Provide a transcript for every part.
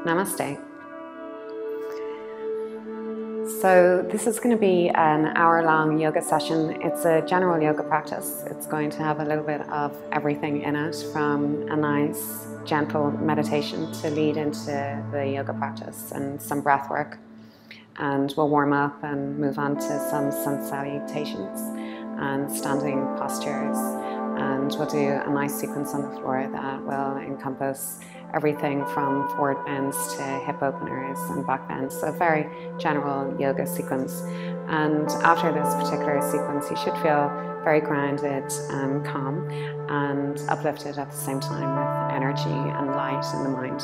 Namaste. So this is going to be an hour-long yoga session. It's a general yoga practice. It's going to have a little bit of everything in it, from a nice, gentle meditation to lead into the yoga practice, and some breath work. And we'll warm up and move on to some sun salutations and standing postures. And we'll do a nice sequence on the floor that will encompass everything from forward bends to hip openers and back bends. So a very general yoga sequence. And after this particular sequence, you should feel very grounded and calm and uplifted at the same time, with energy and light in the mind.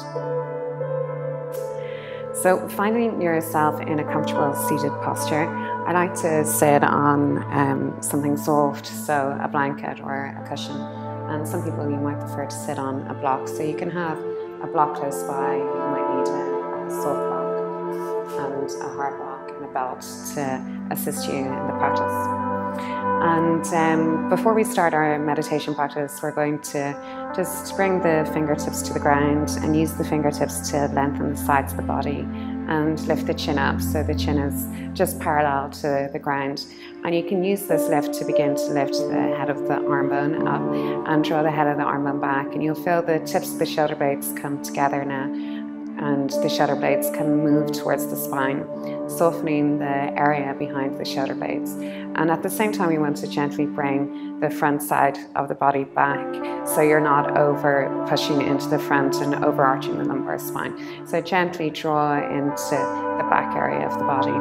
So finding yourself in a comfortable seated posture, I like to sit on something soft, so a blanket or a cushion. And some people, you might prefer to sit on a block, so you can have a block close by. You might need a soft block and a hard block and a belt to assist you in the practice. And before we start our meditation practice, we're going to just bring the fingertips to the ground and use the fingertips to lengthen the sides of the body and lift the chin up, so the chin is just parallel to the ground. And you can use this lift to begin to lift the head of the arm bone up and draw the head of the arm bone back, and you'll feel the tips of the shoulder blades come together now, and the shoulder blades can move towards the spine, softening the area behind the shoulder blades. And at the same time, you want to gently bring the front side of the body back, so you're not over pushing into the front and overarching the lumbar spine. So gently draw into the back area of the body,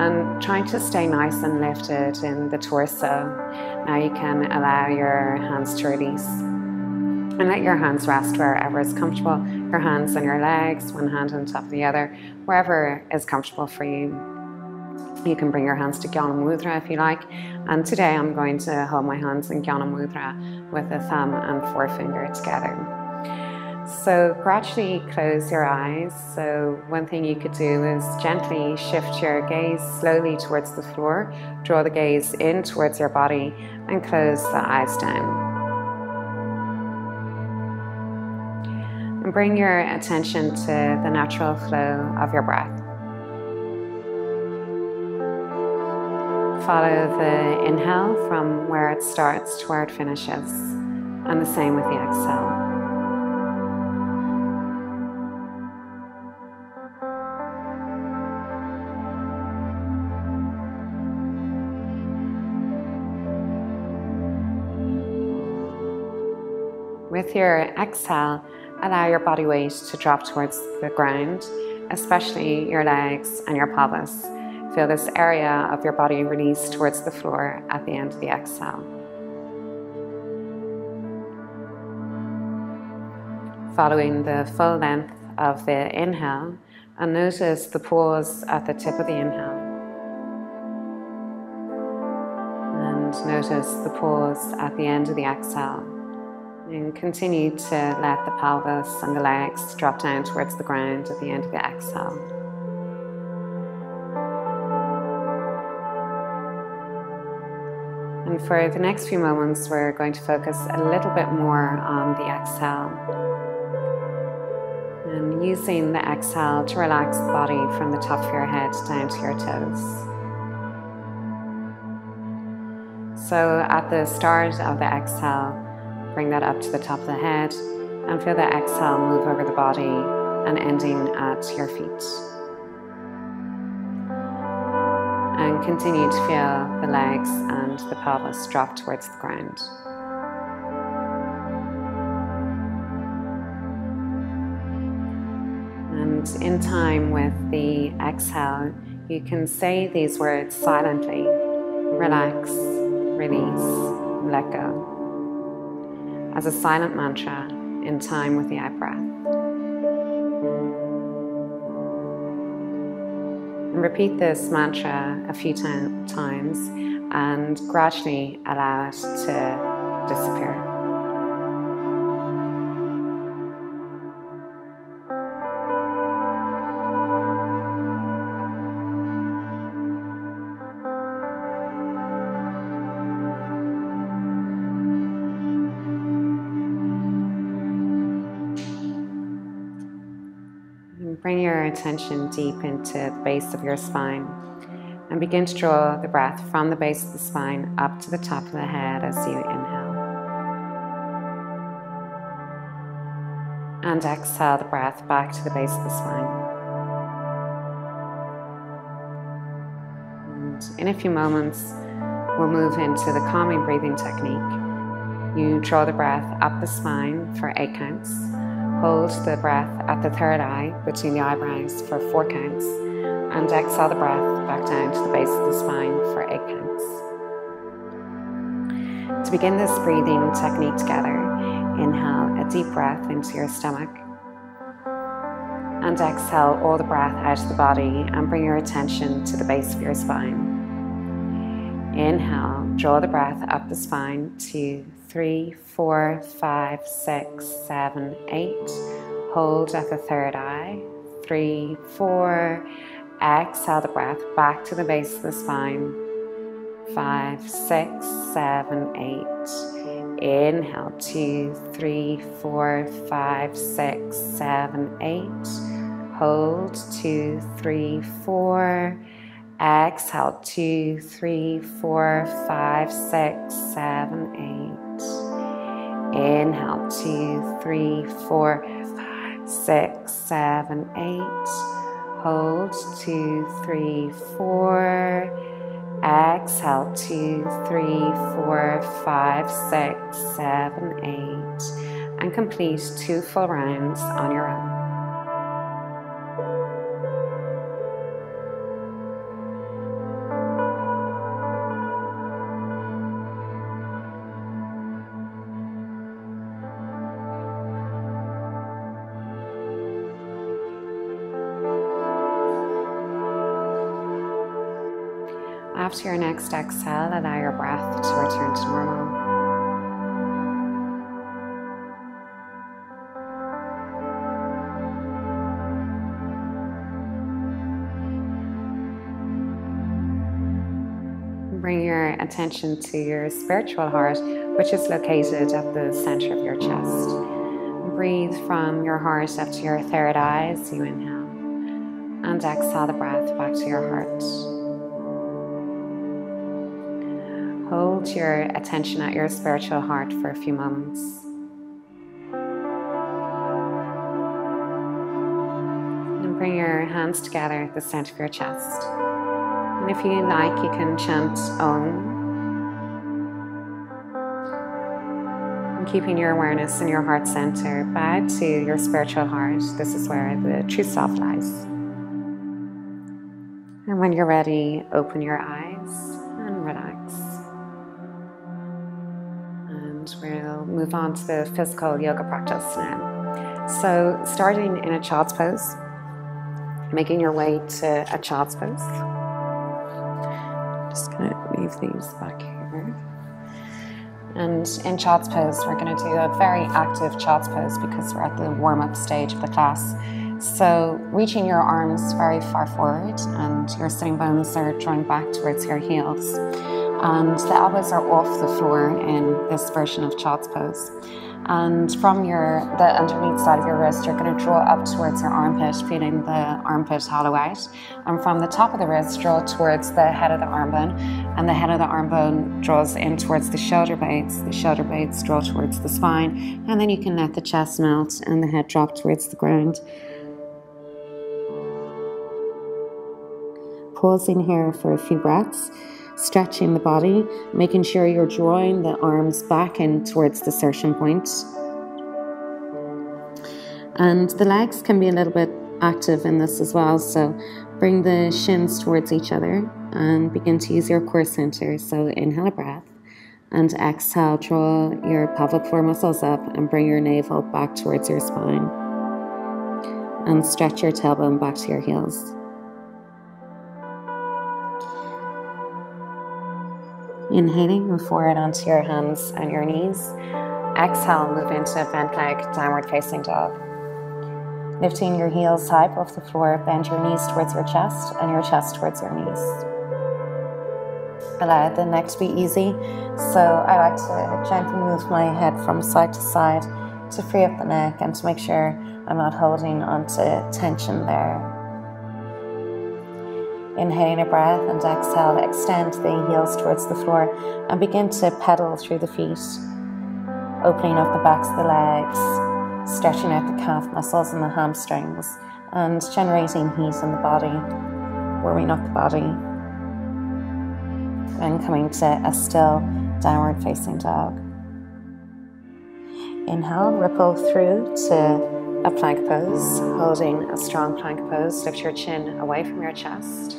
and trying to stay nice and lifted in the torso. Now you can allow your hands to release and let your hands rest wherever is comfortable. Your hands on your legs, one hand on top of the other, wherever is comfortable for you. You can bring your hands to Jnana Mudra if you like. And today I'm going to hold my hands in Jnana Mudra with the thumb and forefinger together. So gradually close your eyes. So one thing you could do is gently shift your gaze slowly towards the floor. Draw the gaze in towards your body and close the eyes down. And bring your attention to the natural flow of your breath. Follow the inhale from where it starts to where it finishes, and the same with the exhale. With your exhale, allow your body weight to drop towards the ground, especially your legs and your pelvis. Feel this area of your body release towards the floor at the end of the exhale. Following the full length of the inhale, and notice the pause at the tip of the inhale. And notice the pause at the end of the exhale. And continue to let the pelvis and the legs drop down towards the ground at the end of the exhale. And for the next few moments, we're going to focus a little bit more on the exhale. And using the exhale to relax the body from the top of your head down to your toes. So at the start of the exhale, bring that up to the top of the head and feel the exhale move over the body and ending at your feet. And continue to feel the legs and the pelvis drop towards the ground. And in time with the exhale, you can say these words silently: relax, release, let go, as a silent mantra in time with the out-breath. And repeat this mantra a few times and gradually allow it to disappear. Bring your attention deep into the base of your spine and begin to draw the breath from the base of the spine up to the top of the head as you inhale. And exhale the breath back to the base of the spine. And in a few moments, we'll move into the calming breathing technique. You draw the breath up the spine for 8 counts. Hold the breath at the third eye between the eyebrows for 4 counts. And exhale the breath back down to the base of the spine for 8 counts. To begin this breathing technique together, inhale a deep breath into your stomach. And exhale all the breath out of the body and bring your attention to the base of your spine. Inhale, draw the breath up the spine, 2, 3, 4, 5, 6, 7, 8. Hold at the third eye, 3, 4. Exhale the breath back to the base of the spine, 5, 6, 7, 8. Inhale, 2, 3, 4, 5, 6, 7, 8. Hold, 2, 3, 4. Exhale, 2, 3, 4, 5, 6, 7, 8. Inhale, 2, 3, 4, 5, 6, 7, 8. Hold, 2, 3, 4. Exhale, 2, 3, 4, 5, 6, 7, 8. And complete 2 full rounds on your own. After your next exhale, allow your breath to return to normal. Bring your attention to your spiritual heart, which is located at the center of your chest. Breathe from your heart up to your third eye as you inhale, and exhale the breath back to your heart. Hold your attention at your spiritual heart for a few moments. And bring your hands together at the center of your chest. And if you like, you can chant Om. And keeping your awareness in your heart center, bow to your spiritual heart. This is where the true self lies. And when you're ready, open your eyes and relax. We'll move on to the physical yoga practice now. So starting in a child's pose, making your way to a child's pose. Just going to move these back here. And in child's pose, we're going to do a very active child's pose because we're at the warm-up stage of the class. So reaching your arms very far forward and your sitting bones are drawing back towards your heels. And the elbows are off the floor in this version of child's pose. And from the underneath side of your wrist, you're going to draw up towards your armpit, feeling the armpit hollow out. And from the top of the wrist, draw towards the head of the arm bone. And the head of the arm bone draws in towards the shoulder blades. The shoulder blades draw towards the spine. And then you can let the chest melt and the head drop towards the ground. Pausing here for a few breaths. Stretching the body, making sure you're drawing the arms back in towards the insertion point. And the legs can be a little bit active in this as well, so bring the shins towards each other and begin to use your core center. So inhale a breath and exhale, draw your pelvic floor muscles up and bring your navel back towards your spine. And stretch your tailbone back to your heels. Inhaling, move forward onto your hands and your knees. Exhale, move into bent leg, downward facing dog. Lifting your heels high off the floor, bend your knees towards your chest and your chest towards your knees. Allow the neck to be easy. So I like to gently move my head from side to side to free up the neck and to make sure I'm not holding onto tension there. Inhaling a breath and exhale, extend the heels towards the floor and begin to pedal through the feet, opening up the backs of the legs, stretching out the calf muscles and the hamstrings, and generating heat in the body, warming up the body. Then coming to a still downward facing dog. Inhale, ripple through to a plank pose, holding a strong plank pose. Lift your chin away from your chest.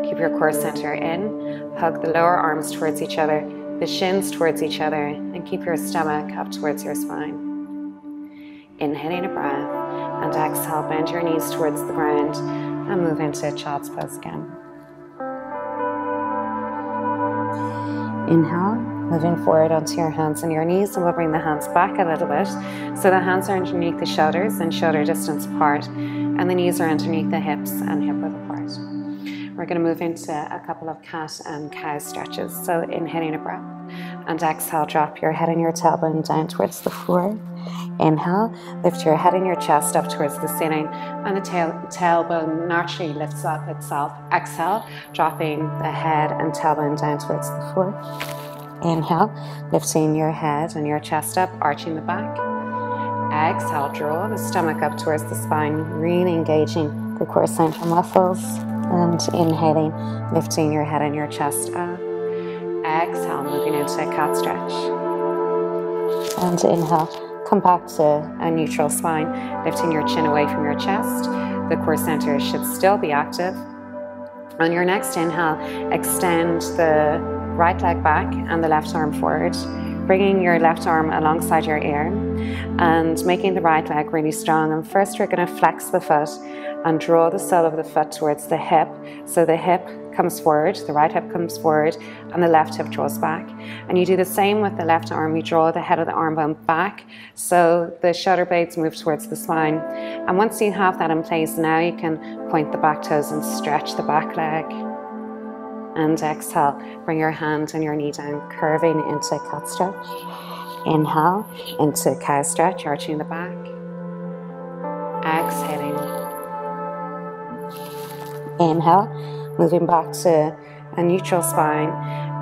Keep your core center in. Hug the lower arms towards each other, the shins towards each other, and keep your stomach up towards your spine. Inhaling a breath, and exhale, bend your knees towards the ground and move into child's pose again. Inhale, moving forward onto your hands and your knees, and we'll bring the hands back a little bit. So the hands are underneath the shoulders and shoulder distance apart, and the knees are underneath the hips and hip width apart. We're going to move into a couple of cat and cow stretches. So inhaling a breath, and exhale, drop your head and your tailbone down towards the floor. Inhale, lift your head and your chest up towards the ceiling, and the tailbone naturally lifts up itself. Exhale, dropping the head and tailbone down towards the floor. Inhale, lifting your head and your chest up, arching the back. Exhale, draw the stomach up towards the spine, really engaging the core center muscles. And inhaling, lifting your head and your chest up. Exhale, moving into a cat stretch. And inhale, come back to a neutral spine, lifting your chin away from your chest. The core center should still be active. On your next inhale, extend the right leg back and the left arm forward, bringing your left arm alongside your ear and making the right leg really strong. And first we're going to flex the foot and draw the sole of the foot towards the hip. So the hip comes forward, the right hip comes forward, and the left hip draws back. And you do the same with the left arm. You draw the head of the arm bone back, so the shoulder blades move towards the spine. And once you have that in place, now you can point the back toes and stretch the back leg. And exhale, bring your hand and your knee down, curving into cat stretch. Inhale, into cow stretch, arching the back. Exhaling. Inhale, moving back to a neutral spine.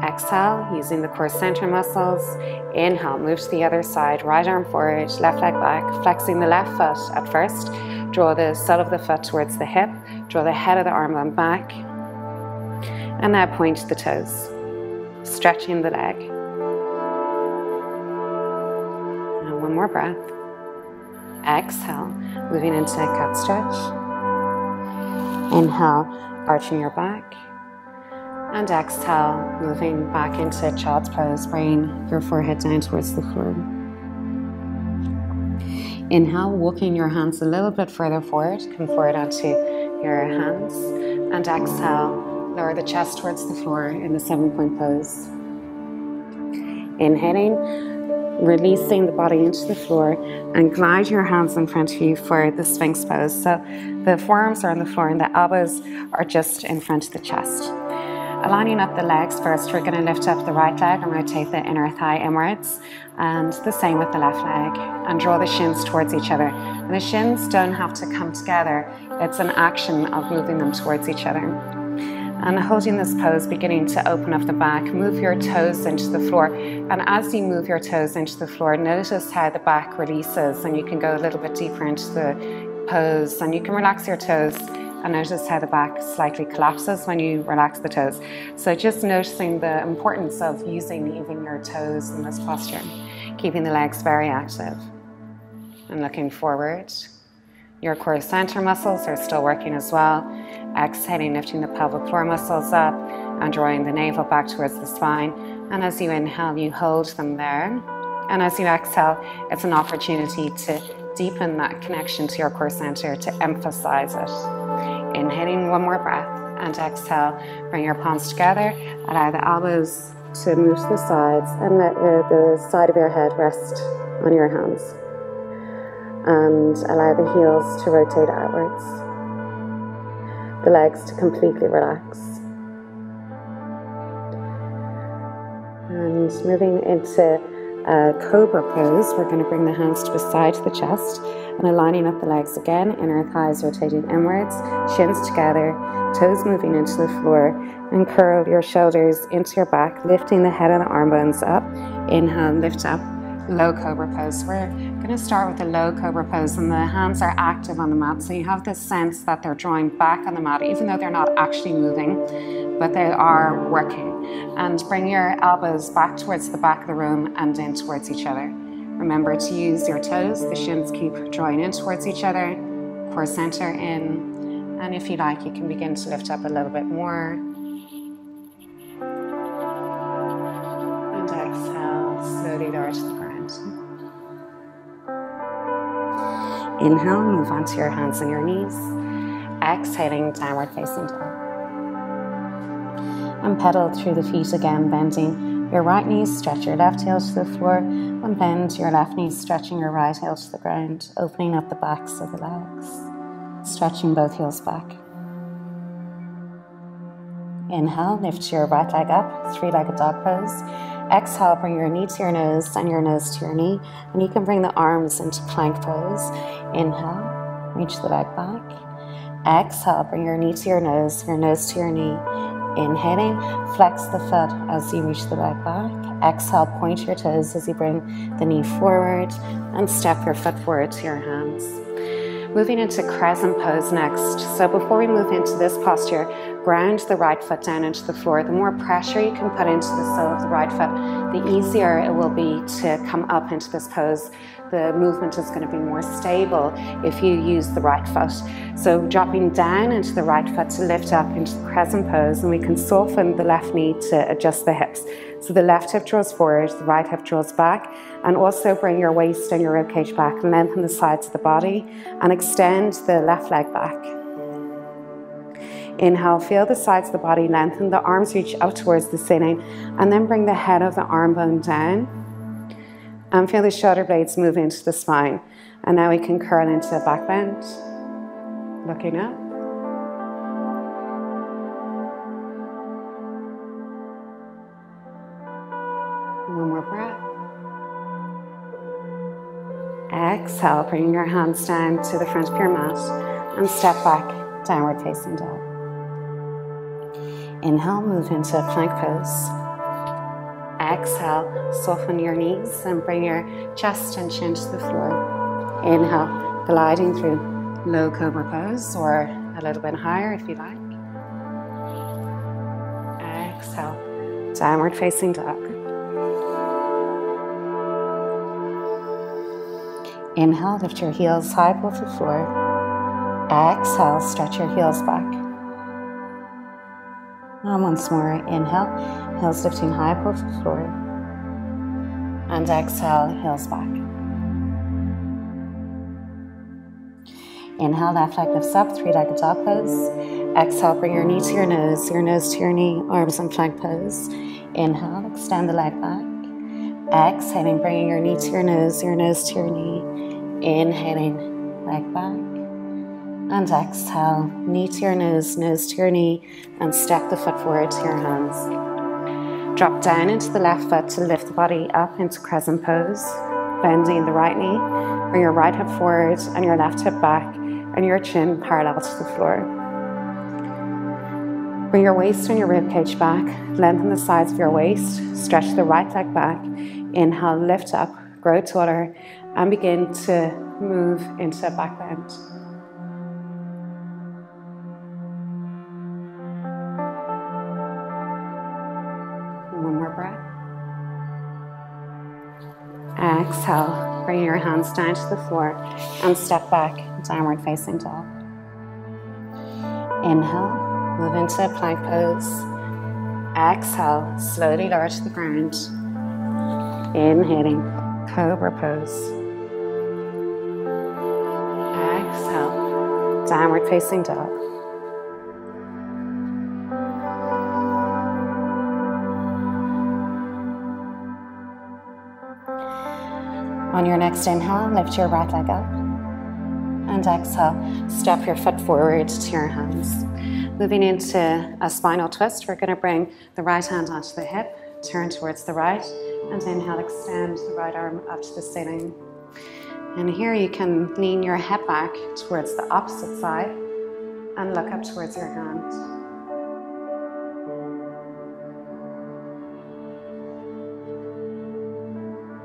Exhale, using the core center muscles. Inhale, move to the other side, right arm forward, left leg back, flexing the left foot at first. Draw the sole of the foot towards the hip, draw the head of the arm bone back. And now point the toes, stretching the leg. And one more breath. Exhale, moving into a cat stretch. Inhale, arching your back. And exhale, moving back into child's pose, bringing your forehead down towards the floor. Inhale, walking your hands a little bit further forward. Come forward onto your hands. And exhale, lower the chest towards the floor in the 7-point pose. Inhaling, releasing the body into the floor, and glide your hands in front of you for the Sphinx pose. So the forearms are on the floor and the elbows are just in front of the chest. Aligning up the legs first, we're going to lift up the right leg and rotate the inner thigh inwards, and the same with the left leg, and draw the shins towards each other. And the shins don't have to come together, it's an action of moving them towards each other. And holding this pose, beginning to open up the back, move your toes into the floor. And as you move your toes into the floor, notice how the back releases, and you can go a little bit deeper into the pose, and you can relax your toes and notice how the back slightly collapses when you relax the toes. So just noticing the importance of using even your toes in this posture, keeping the legs very active. And looking forward. Your core center muscles are still working as well. Exhaling, lifting the pelvic floor muscles up and drawing the navel back towards the spine. And as you inhale, you hold them there. And as you exhale, it's an opportunity to deepen that connection to your core center, to emphasize it. Inhaling, one more breath, and exhale. Bring your palms together. Allow the elbows to move to the sides, and let the side of your head rest on your hands. And allow the heels to rotate outwards, the legs to completely relax. And moving into a cobra pose. We're going to bring the hands to beside the chest and aligning up the legs again, inner thighs rotating inwards, shins together, toes moving into the floor, and curl your shoulders into your back, lifting the head and the arm bones up. Inhale, lift up, low cobra pose. We're going to start with a low cobra pose, and the hands are active on the mat, so you have this sense that they're drawing back on the mat, even though they're not actually moving, but they are working. And bring your elbows back towards the back of the room and in towards each other. Remember to use your toes, the shins keep drawing in towards each other, core center in, and if you like, you can begin to lift up a little bit more. And exhale, slowly lower to the ground. Inhale, move onto your hands and your knees. Exhaling, downward facing dog. And pedal through the feet again, bending your right knee, stretch your left heel to the floor, and bend your left knee, stretching your right heel to the ground, opening up the backs of the legs, stretching both heels back. Inhale, lift your right leg up, three-legged dog pose. Exhale, bring your knee to your nose and your nose to your knee, and you can bring the arms into plank pose. Inhale, reach the leg back. Exhale, bring your knee to your nose to your knee. Inhaling, flex the foot as you reach the leg back. Exhale, point your toes as you bring the knee forward and step your foot forward to your hands. Moving into crescent pose next. So before we move into this posture, ground the right foot down into the floor. The more pressure you can put into the sole of the right foot, the easier it will be to come up into this pose. The movement is going to be more stable if you use the right foot. So dropping down into the right foot to lift up into the crescent pose, and we can soften the left knee to adjust the hips. So the left hip draws forward, the right hip draws back, and also bring your waist and your ribcage back, lengthen the sides of the body, and extend the left leg back. Inhale, feel the sides of the body lengthen, the arms reach up towards the ceiling, and then bring the head of the arm bone down. And feel the shoulder blades move into the spine. And now we can curl into a back bend, looking up. One more breath. Exhale, bring your hands down to the front of your mat and step back, downward facing dog. Inhale, move into plank pose. Exhale, soften your knees and bring your chest and chin to the floor. Inhale, gliding through low cobra pose, or a little bit higher if you like. Exhale, downward facing dog. Inhale, lift your heels high above the floor. Exhale, stretch your heels back. And once more, inhale, heels lifting high above the floor. And exhale, heels back. Inhale, left leg lifts up, three-legged dog pose. Exhale, bring your knee to your nose to your knee, arms in plank pose. Inhale, extend the leg back. Exhaling, bringing your knee to your nose to your knee. Inhaling, leg back. And exhale, knee to your nose to your knee, and step the foot forward to your hands. Drop down into the left foot to lift the body up into crescent pose, bending the right knee. Bring your right hip forward and your left hip back, and your chin parallel to the floor. Bring your waist and your ribcage back, lengthen the sides of your waist, stretch the right leg back. Inhale, lift up, grow taller, and begin to move into a back bend. One more breath. Exhale, bring your hands down to the floor and step back, downward facing dog. Inhale, move into a plank pose. Exhale, slowly lower to the ground. Inhaling, cobra pose. Exhale, downward facing dog. On your next inhale, lift your right leg up. And exhale, step your foot forward to your hands. Moving into a spinal twist, we're going to bring the right hand onto the hip, turn towards the right, and inhale, extend the right arm up to the ceiling. And here you can lean your head back towards the opposite side and look up towards your hand.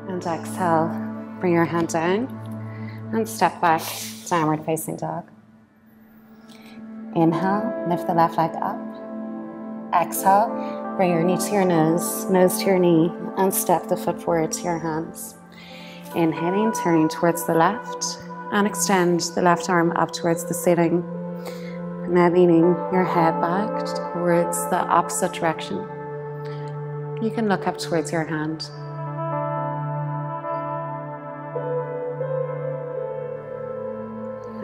And exhale, bring your hand down and step back, downward facing dog. Inhale, lift the left leg up. Exhale, bring your knee to your nose to your knee, and step the foot forward to your hands. Inhaling, turning towards the left, and extend the left arm up towards the ceiling. Now leaning your head back towards the opposite direction. You can look up towards your hand.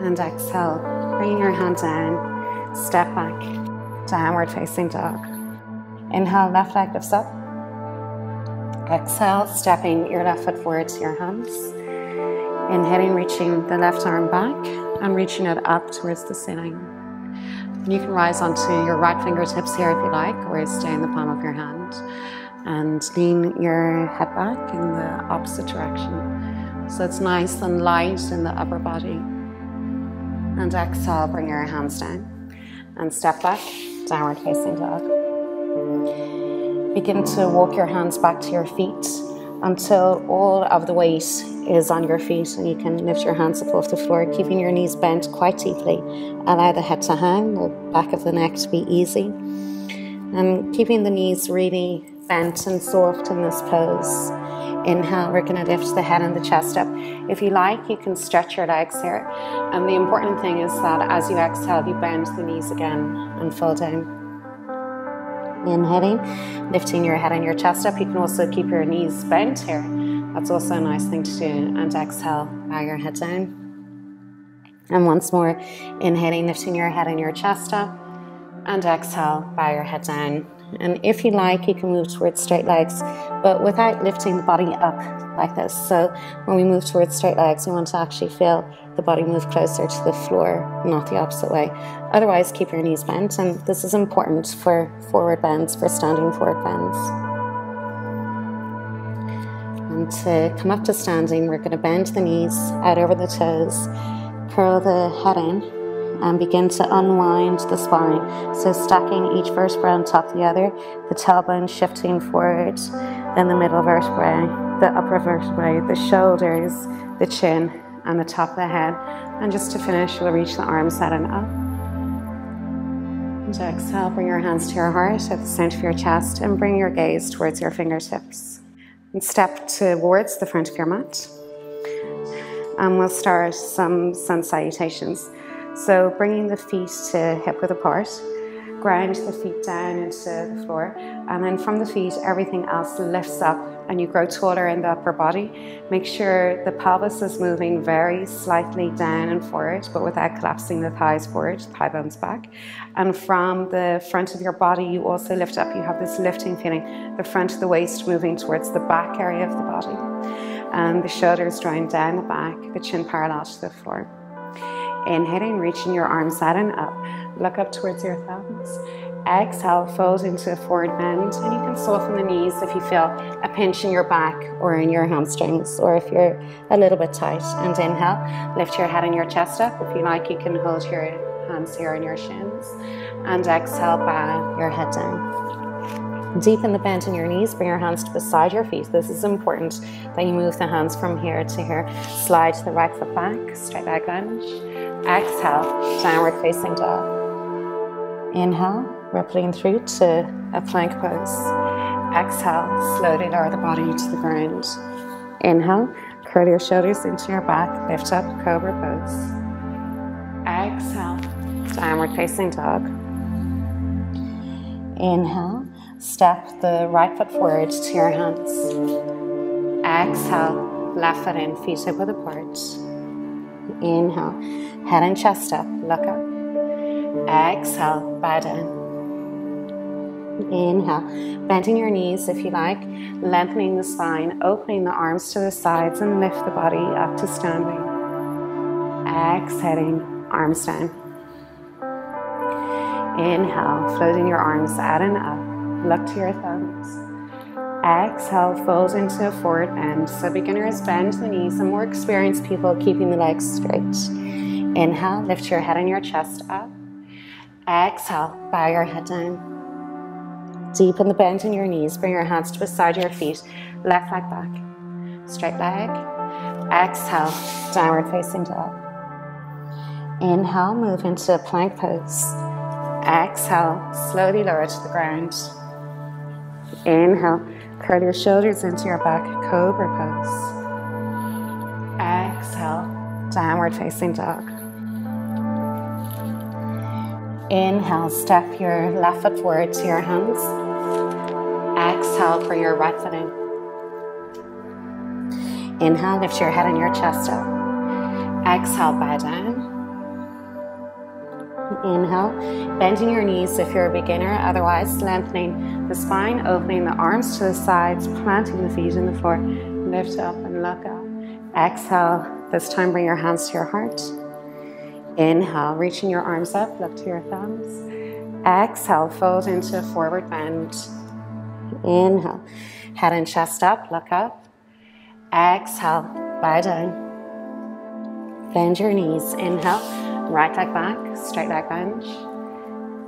And exhale, bringing your hand down, step back, downward facing dog. Inhale, left leg lifts up. Exhale, stepping your left foot forward to your hands. Inhaling, reaching the left arm back and reaching it up towards the ceiling. And you can rise onto your right fingertips here if you like, or stay in the palm of your hand. And lean your head back in the opposite direction. So it's nice and light in the upper body. And exhale, bring your hands down and step back, downward facing dog. Begin to walk your hands back to your feet until all of the weight is on your feet, and you can lift your hands up off the floor, keeping your knees bent quite deeply. Allow the head to hang, the back of the neck to be easy, and keeping the knees really bent and soft in this pose. Inhale, we're going to lift the head and the chest up. If you like, you can stretch your legs here. And the important thing is that as you exhale, you bend the knees again and fall down. Inhaling, lifting your head and your chest up. You can also keep your knees bent here. That's also a nice thing to do. And exhale, bow your head down. And once more, inhaling, lifting your head and your chest up. And exhale, bow your head down. And if you like, you can move towards straight legs, but without lifting the body up like this. So when we move towards straight legs, we want to actually feel the body move closer to the floor, not the opposite way. Otherwise, keep your knees bent, and this is important for forward bends, for standing forward bends. And to come up to standing, we're going to bend the knees out over the toes, curl the head in, and begin to unwind the spine. So stacking each vertebra on top of the other, the tailbone shifting forward, then the middle vertebrae, the upper vertebrae, the shoulders, the chin, and the top of the head. And just to finish, we'll reach the arms out and up. And to exhale, bring your hands to your heart at the center of your chest and bring your gaze towards your fingertips. And step towards the front of your mat. And we'll start some sun salutations. So bringing the feet to hip width apart, ground the feet down into the floor, and then from the feet everything else lifts up and you grow taller in the upper body. Make sure the pelvis is moving very slightly down and forward, but without collapsing the thighs forward, thigh bones back. And from the front of your body you also lift up. You have this lifting feeling, the front of the waist moving towards the back area of the body, and the shoulders drawing down the back, the chin parallel to the floor. Inhaling, reaching your arms out and up. Look up towards your thumbs. Exhale, fold into a forward bend, and you can soften the knees if you feel a pinch in your back or in your hamstrings, or if you're a little bit tight. And inhale, lift your head and your chest up. If you like, you can hold your hands here on your shins. And exhale, bow your head down. Deepen the bend in your knees, bring your hands to beside your feet. This is important that you move the hands from here to here. Slide the right foot back, straight leg lunge. Exhale, downward facing dog. Inhale, rippling through to a plank pose. Exhale, slowly lower the body to the ground. Inhale, curl your shoulders into your back, lift up, cobra pose. Exhale, downward facing dog. Inhale, step the right foot forward to your hands. Exhale, left foot in, feet hip width apart. Inhale, head and chest up, look up. Exhale, bow down. Inhale, bending your knees if you like, lengthening the spine, opening the arms to the sides, and lift the body up to standing. Exhaling, arms down. Inhale, floating your arms out and up. Look to your thumbs. Exhale, fold into a forward bend. So beginners bend the knees, and more experienced people keeping the legs straight. Inhale, lift your head and your chest up. Exhale, bow your head down. Deepen the bend in your knees, bring your hands to beside your feet. Left leg back, straight leg. Exhale, downward facing dog. Inhale, move into a plank pose. Exhale, slowly lower to the ground. Inhale, curl your shoulders into your back, cobra pose. Exhale, downward facing dog. Inhale, step your left foot forward to your hands. Exhale, bring your right foot in. Inhale, lift your head and your chest up. Exhale, bow down. Inhale, bending your knees if you're a beginner, otherwise lengthening the spine, opening the arms to the sides, planting the feet in the floor. Lift up and look up. Exhale, this time bring your hands to your heart. Inhale, reaching your arms up, look to your thumbs. Exhale, fold into a forward bend. Inhale, head and chest up, look up. Exhale, bow down. Bend your knees. Inhale, right leg back, straight leg bend.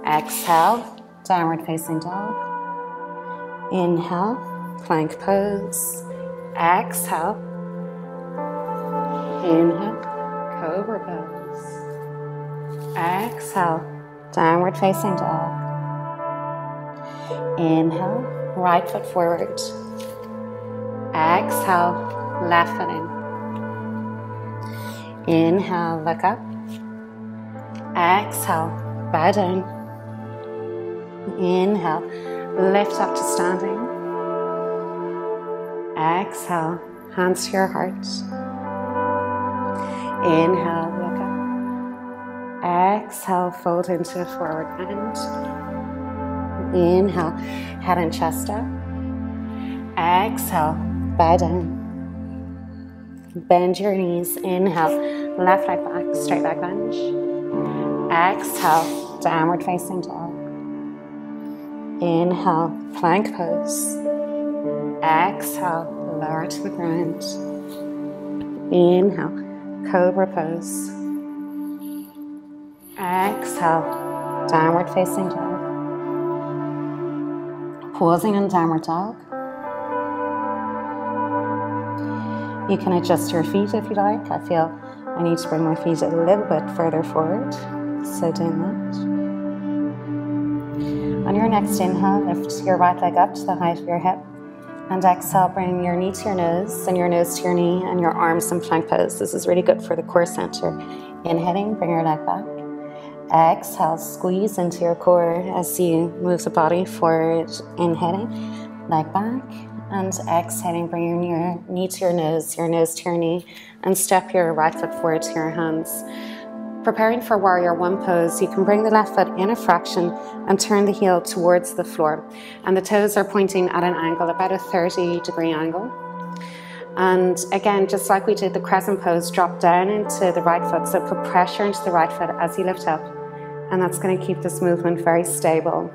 Exhale, downward facing dog. Inhale, plank pose. Exhale. Inhale, cobra pose. Exhale, downward facing dog. Inhale, right foot forward. Exhale, left foot in. Inhale, look up. Exhale, bow down. Inhale, lift up to standing. Exhale, hands to your heart. Inhale, look up. Exhale, fold into a forward bend. Inhale, head and chest up. Exhale, bow down. Bend your knees. Inhale, left leg back, straight leg lunge. Exhale, downward facing dog. Inhale, plank pose. Exhale, lower to the ground. Inhale, cobra pose. Exhale, downward facing dog. Pausing in downward dog. You can adjust your feet if you like. I feel I need to bring my feet a little bit further forward. So doing that. On your next inhale, lift your right leg up to the height of your hip. And exhale, bring your knee to your nose and your nose to your knee and your arms in plank pose. This is really good for the core center. Inhaling, bring your leg back. Exhale, squeeze into your core as you move the body forward. Inhaling, leg back. And exhaling, bring your knee to your nose to your knee, and step your right foot forward to your hands. Preparing for warrior one pose, you can bring the left foot in a fraction and turn the heel towards the floor. And the toes are pointing at an angle, about a 30-degree angle. And again, just like we did the crescent pose, drop down into the right foot. So put pressure into the right foot as you lift up. And that's going to keep this movement very stable.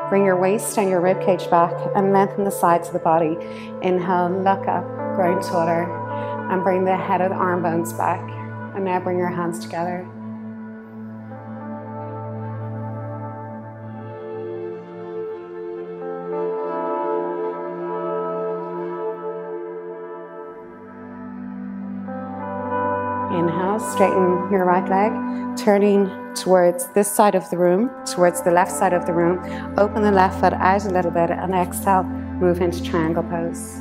Bring your waist and your ribcage back and lengthen the sides of the body. Inhale, look up, grow taller, and bring the head of the arm bones back. And now bring your hands together. Inhale, straighten your right leg, turning towards this side of the room, towards the left side of the room. Open the left foot out a little bit and exhale, move into triangle pose.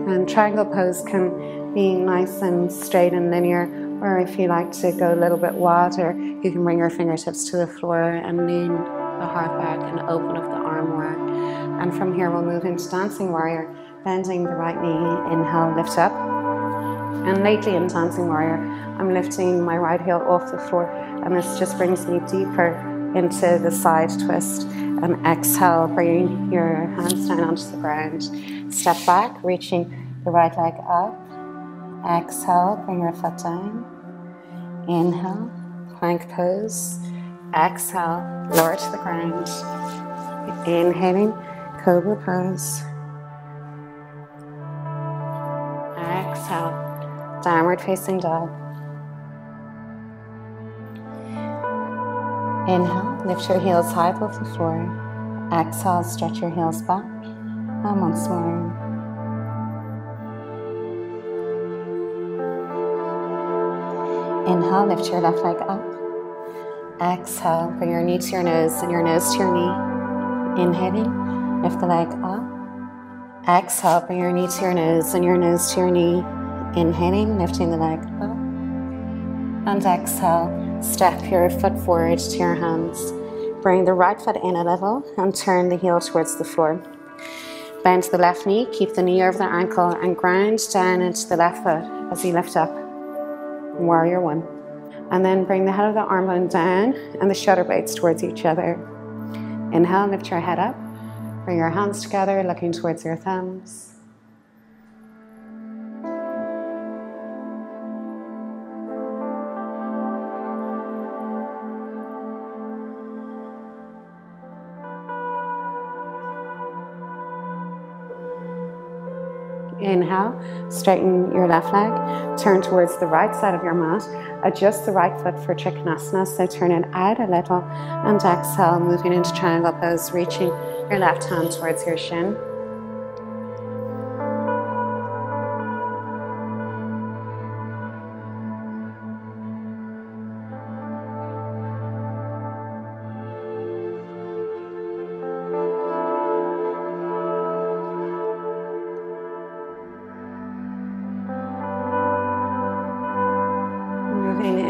And triangle pose can be nice and straight and linear, or if you like to go a little bit wilder, you can bring your fingertips to the floor and lean the heart back and open up the arm more. And from here we'll move into dancing warrior, bending the right knee. Inhale, lift up. And lately in dancing warrior, I'm lifting my right heel off the floor, and this just brings me deeper into the side twist. And exhale, bringing your hands down onto the ground. Step back, reaching the right leg up. Exhale, bring your foot down. Inhale, plank pose. Exhale, lower to the ground. Inhaling, cobra pose. Exhale, downward facing dog. Inhale, lift your heels high above the floor. Exhale, stretch your heels back. And once more. Inhale, lift your left leg up. Exhale, bring your knee to your nose and your nose to your knee. Inhaling, lift the leg up. Exhale, bring your knee to your nose and your nose to your knee. Inhaling, lifting the leg up. And exhale, step your foot forward to your hands. Bring the right foot in a little and turn the heel towards the floor. Bend the left knee, keep the knee over the ankle and ground down into the left foot as you lift up. Warrior one. And then bring the head of the arm bone down and the shoulder blades towards each other. Inhale, lift your head up. Bring your hands together, looking towards your thumbs. Inhale, straighten your left leg, turn towards the right side of your mat, adjust the right foot for Trikonasana, so turn it out a little, and exhale, moving into triangle pose, reaching your left hand towards your shin.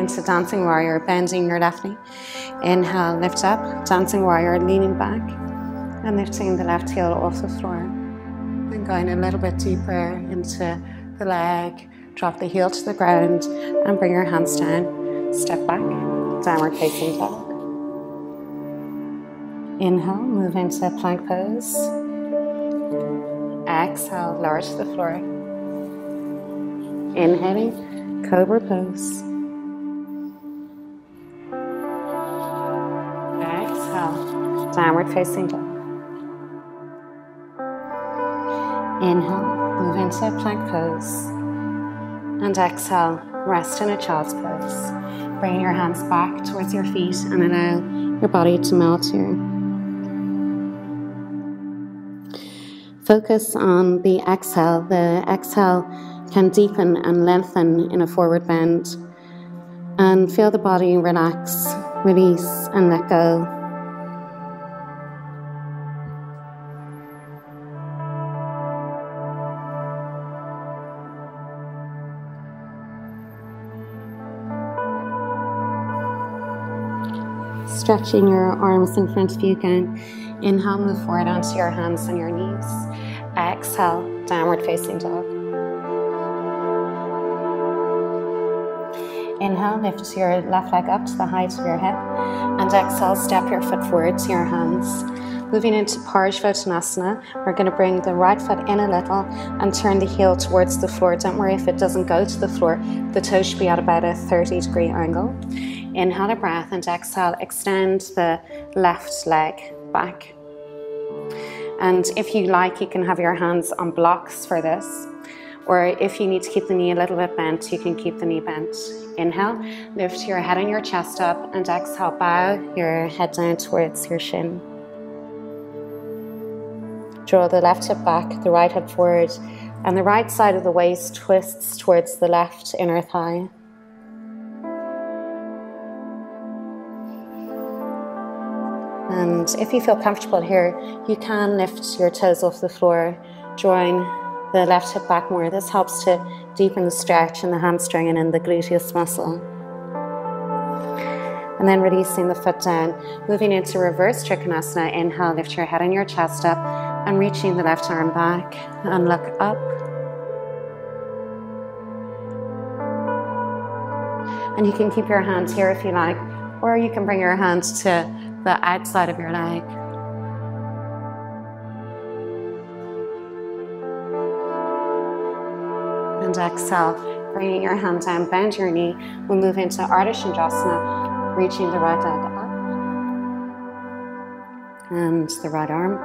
Into dancing warrior, bending your left knee. Inhale, lift up, dancing warrior, leaning back and lifting the left heel off the floor. And going a little bit deeper into the leg, drop the heel to the ground and bring your hands down. Step back, downward facing dog. Inhale, move into plank pose. Exhale, lower to the floor. Inhaling, cobra pose. Downward facing dog. Inhale, move into plank pose. And exhale, rest in a child's pose. Bring your hands back towards your feet and allow your body to melt here. Focus on the exhale. The exhale can deepen and lengthen in a forward bend. And feel the body relax, release and let go. Stretching your arms in front of you again. Inhale, move forward onto your hands and your knees. Exhale, downward facing dog. Inhale, lift your left leg up to the height of your hip. And exhale, step your foot forward to your hands. Moving into Parsvottanasana, we're going to bring the right foot in a little and turn the heel towards the floor. Don't worry if it doesn't go to the floor. The toe should be at about a 30-degree angle. Inhale a breath and exhale, extend the left leg back. And if you like, you can have your hands on blocks for this. Or if you need to keep the knee a little bit bent, you can keep the knee bent. Inhale, lift your head and your chest up, and exhale, bow your head down towards your shin. Draw the left hip back, the right hip forward, and the right side of the waist twists towards the left inner thigh. And if you feel comfortable here, you can lift your toes off the floor, drawing the left hip back more. This helps to deepen the stretch in the hamstring and in the gluteus muscle. And then releasing the foot down, moving into reverse Trikonasana. Inhale, lift your head and your chest up, and reaching the left arm back, and look up. And you can keep your hands here if you like, or you can bring your hand to the outside of your leg. And exhale, bringing your hand down, bend your knee. We'll move into Ardha Chandrasana, reaching the right leg up and the right arm,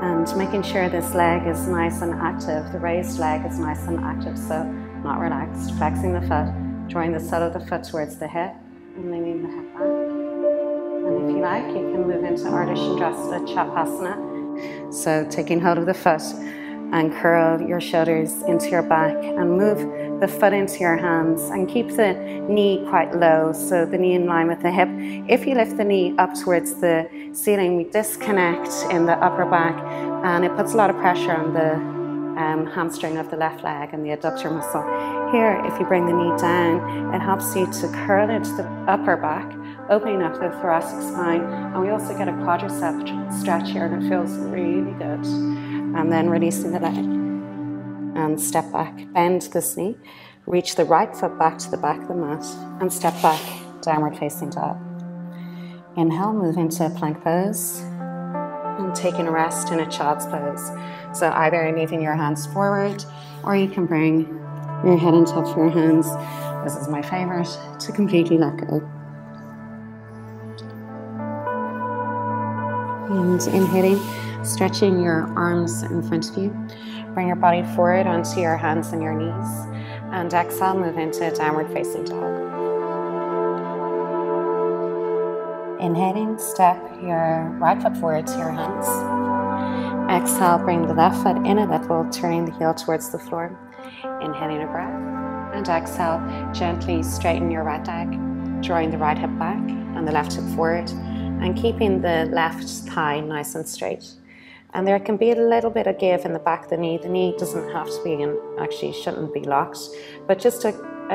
and making sure this leg is nice and active. The raised leg is nice and active, so not relaxed. Flexing the foot, drawing the sole of the foot towards the hip, and leaning the hip back. And if you like, you can move into Ardha Chandrasana, Chapasana. So taking hold of the foot, and curl your shoulders into your back and move the foot into your hands and keep the knee quite low, so the knee in line with the hip. If you lift the knee up towards the ceiling, we disconnect in the upper back and it puts a lot of pressure on the hamstring of the left leg and the adductor muscle. Here, if you bring the knee down, it helps you to curl into the upper back, opening up the thoracic spine, and we also get a quadricep stretch here and it feels really good. And then releasing the leg and step back, bend this knee, reach the right foot back to the back of the mat and step back, downward facing dog. Inhale, move into plank pose and taking a rest in a child's pose. So either moving your hands forward or you can bring your head on top of your hands. This is my favorite, to completely let go. And inhaling, stretching your arms in front of you. Bring your body forward onto your hands and your knees. And exhale, move into downward facing dog. Inhaling, step your right foot forward to your hands. Exhale, bring the left foot in a little, turning the heel towards the floor. Inhaling a breath. And exhale, gently straighten your right leg, drawing the right hip back and the left hip forward, and keeping the left thigh nice and straight. And there can be a little bit of give in the back of the knee. The knee doesn't have to be, and actually shouldn't be locked, but just a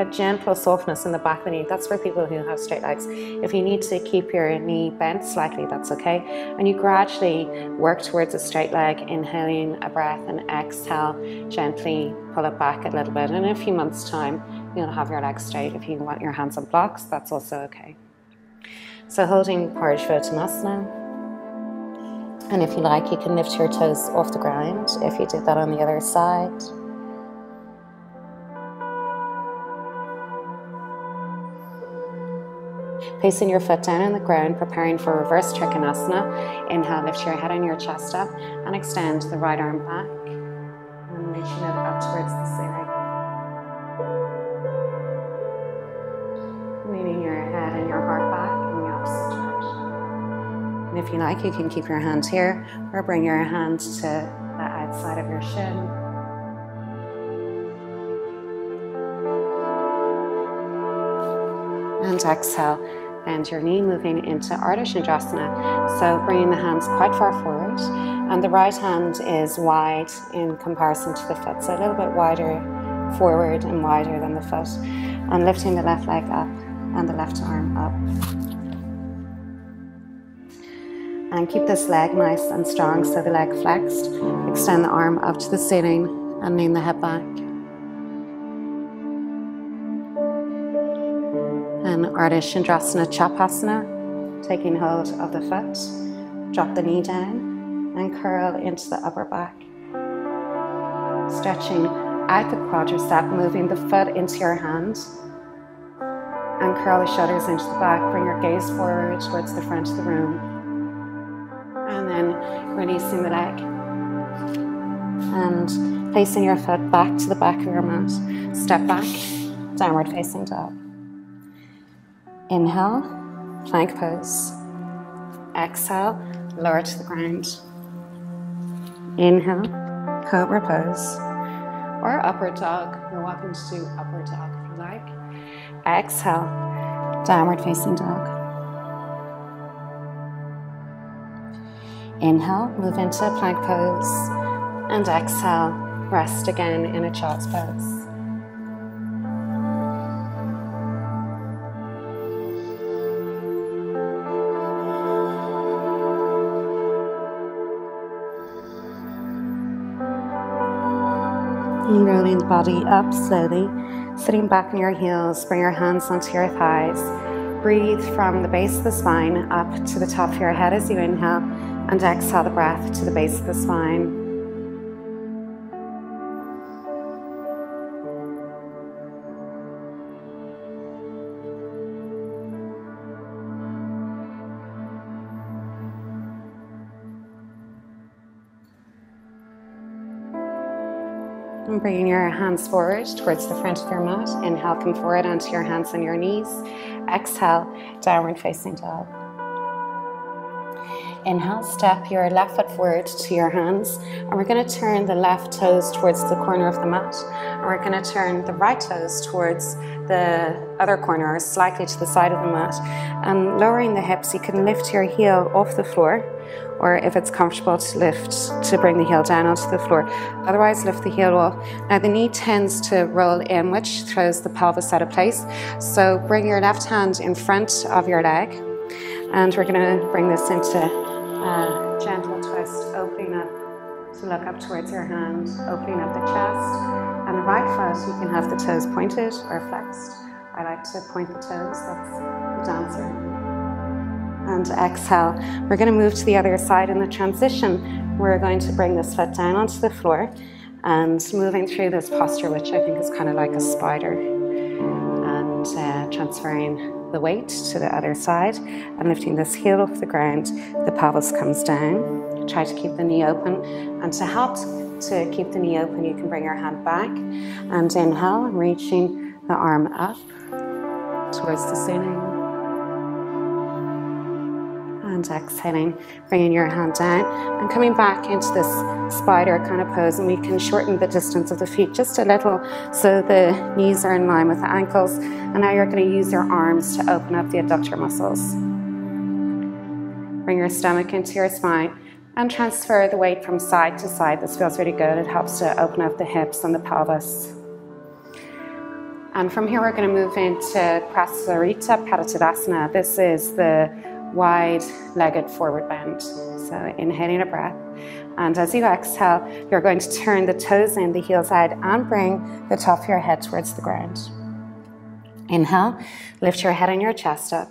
gentle softness in the back of the knee. That's for people who have straight legs. If you need to keep your knee bent slightly, that's okay. And you gradually work towards a straight leg, inhaling a breath and exhale, gently pull it back a little bit. And in a few months' time, you'll have your legs straight. If you want your hands on blocks, that's also okay. So holding Parsvottanasana. And if you like, you can lift your toes off the ground if you did that on the other side. Placing your foot down on the ground, preparing for reverse Trikonasana. Inhale, lift your head and your chest up and extend the right arm back and reaching it up towards the ceiling. Leaning your head and your heart back in the opposite direction. And if you like, you can keep your hand here or bring your hand to the outside of your shin. And exhale, bend your knee, moving into Ardha Chandrasana. So bringing the hands quite far forward, and the right hand is wide in comparison to the foot, so a little bit wider forward and wider than the foot. And lifting the left leg up and the left arm up. And keep this leg nice and strong, so the leg flexed. Extend the arm up to the ceiling and lean the head back. And Ardha Chandrasana, Chapasana, taking hold of the foot. Drop the knee down and curl into the upper back. Stretching out the quadricep, moving the foot into your hand. And curl the shoulders into the back. Bring your gaze forward towards the front of the room. And then releasing the leg. And placing your foot back to the back of your mat. Step back, downward facing dog. Inhale, plank pose. Exhale, lower to the ground. Inhale, cobra pose. Or upward dog. You're welcome to do upward dog if you like. Exhale, downward facing dog. Inhale, move into a plank pose. And exhale, rest again in a child's pose. And rolling the body up slowly, sitting back on your heels, bring your hands onto your thighs, breathe from the base of the spine up to the top of your head as you inhale, and exhale the breath to the base of the spine. And bringing your hands forward towards the front of your mat. Inhale, come forward onto your hands and your knees. Exhale, downward facing dog. Inhale, step your left foot forward to your hands, and we're going to turn the left toes towards the corner of the mat, and we're going to turn the right toes towards the other corner, or slightly to the side of the mat. And lowering the hips, you can lift your heel off the floor, or if it's comfortable to bring the heel down onto the floor. Otherwise, lift the heel off. Now the knee tends to roll in, which throws the pelvis out of place. So bring your left hand in front of your leg, and we're going to bring this into a gentle twist, opening up to look up towards your hand, opening up the chest. And the right foot, you can have the toes pointed or flexed. I like to point the toes, that's the dancer. And exhale. We're going to move to the other side in the transition. We're going to bring this foot down onto the floor and moving through this posture, which I think is kind of like a spider, and transferring the weight to the other side and lifting this heel off the ground. The pelvis comes down. Try to keep the knee open, and to help to keep the knee open, you can bring your hand back and inhale, reaching the arm up towards the ceiling. And exhaling, bringing your hand down and coming back into this spider kind of pose, and we can shorten the distance of the feet just a little so the knees are in line with the ankles. And now you're going to use your arms to open up the adductor muscles. Bring your stomach into your spine and transfer the weight from side to side. This feels really good. It helps to open up the hips and the pelvis. And from here we're going to move into Prasarita Padottanasana. This is the wide-legged forward bend. So inhaling a breath, and as you exhale, you're going to turn the toes in, the heels out, and bring the top of your head towards the ground. Inhale, lift your head and your chest up.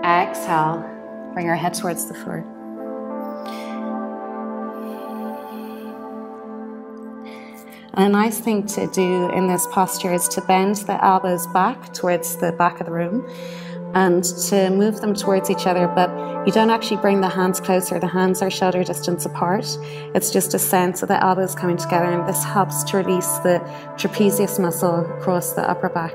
Exhale, bring your head towards the floor. And a nice thing to do in this posture is to bend the elbows back towards the back of the room, and to move them towards each other, but you don't actually bring the hands closer. The hands are shoulder distance apart. It's just a sense of the elbows coming together, and this helps to release the trapezius muscle across the upper back.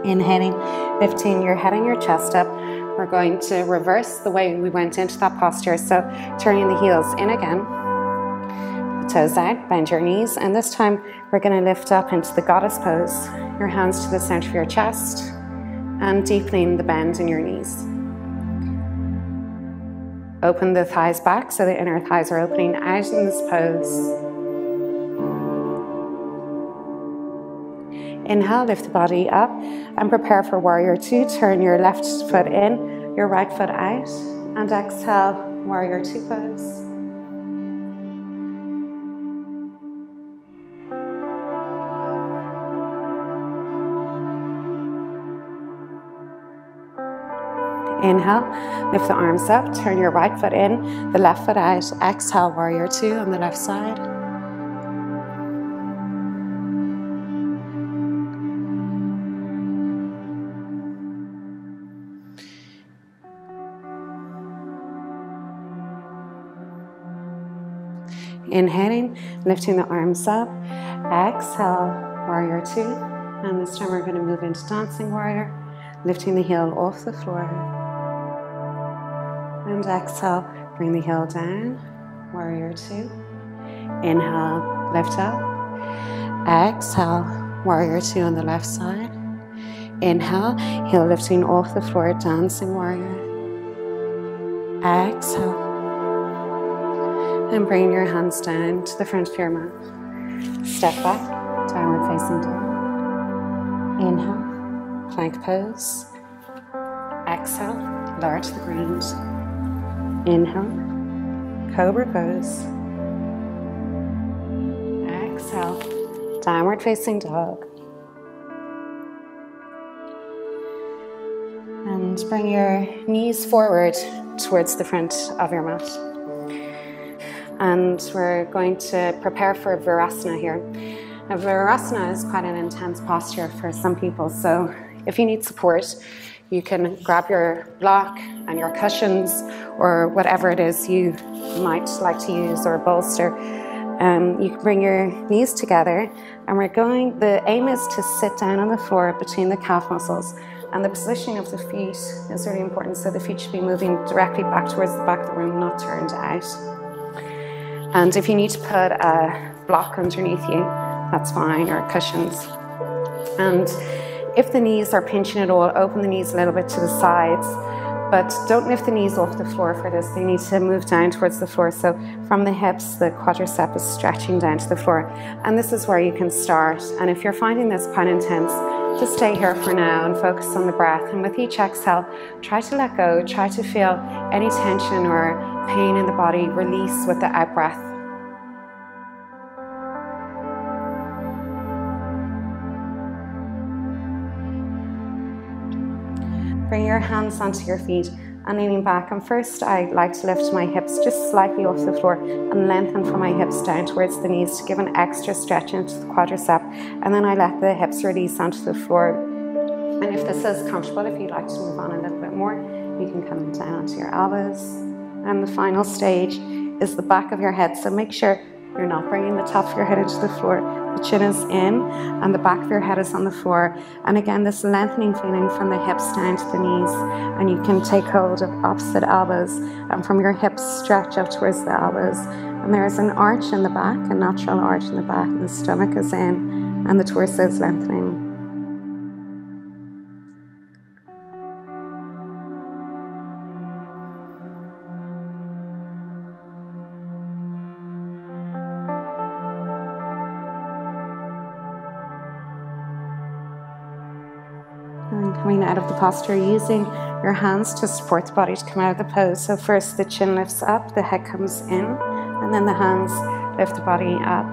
Inhaling, lifting your head and your chest up. We're going to reverse the way we went into that posture. So turning the heels in again, the toes out, bend your knees, and this time we're going to lift up into the goddess pose. Your hands to the center of your chest and deepening the bend in your knees. Open the thighs back so the inner thighs are opening out in this pose. Inhale, lift the body up and prepare for warrior two. Turn your left foot in, your right foot out, and exhale, warrior two pose. Inhale, lift the arms up, turn your right foot in, the left foot out. Exhale, warrior two on the left side. Inhaling, lifting the arms up. Exhale, warrior two. And this time we're going to move into dancing warrior, lifting the heel off the floor. And exhale, bring the heel down, warrior two. Inhale, lift up. Exhale, warrior two on the left side. Inhale, heel lifting off the floor, dancing warrior. Exhale. And bring your hands down to the front of your mat. Step back, downward facing dog. Inhale, plank pose. Exhale, lower to the ground. Inhale, cobra pose. Exhale, downward facing dog. And bring your knees forward towards the front of your mat. And we're going to prepare for Virasana here. Now, Virasana is quite an intense posture for some people, so if you need support, you can grab your block and your cushions or whatever it is you might like to use, or a bolster. You can bring your knees together, and the aim is to sit down on the floor between the calf muscles, and the positioning of the feet is really important, so the feet should be moving directly back towards the back of the room, not turned out. And if you need to put a block underneath you, that's fine, or cushions. And if the knees are pinching at all, open the knees a little bit to the sides, but don't lift the knees off the floor for this. They need to move down towards the floor. So from the hips, the quadricep is stretching down to the floor. And this is where you can start. And if you're finding this quite intense, just stay here for now and focus on the breath. And with each exhale, try to let go, try to feel any tension or pain in the body release with the out breath. Bring your hands onto your feet and leaning back. And first, I like to lift my hips just slightly off the floor and lengthen from my hips down towards the knees to give an extra stretch into the quadricep. And then I let the hips release onto the floor. And if this is comfortable, if you'd like to move on a little bit more, you can come down onto your elbows. And the final stage is the back of your head. So make sure you're not bringing the top of your head into the floor. The chin is in and the back of your head is on the floor. And again, this lengthening feeling from the hips down to the knees. And you can take hold of opposite elbows, and from your hips stretch up towards the elbows. And there is an arch in the back, a natural arch in the back, and the stomach is in and the torso is lengthening. And coming out of the posture, using your hands to support the body to come out of the pose. So first the chin lifts up, the head comes in, and then the hands lift the body up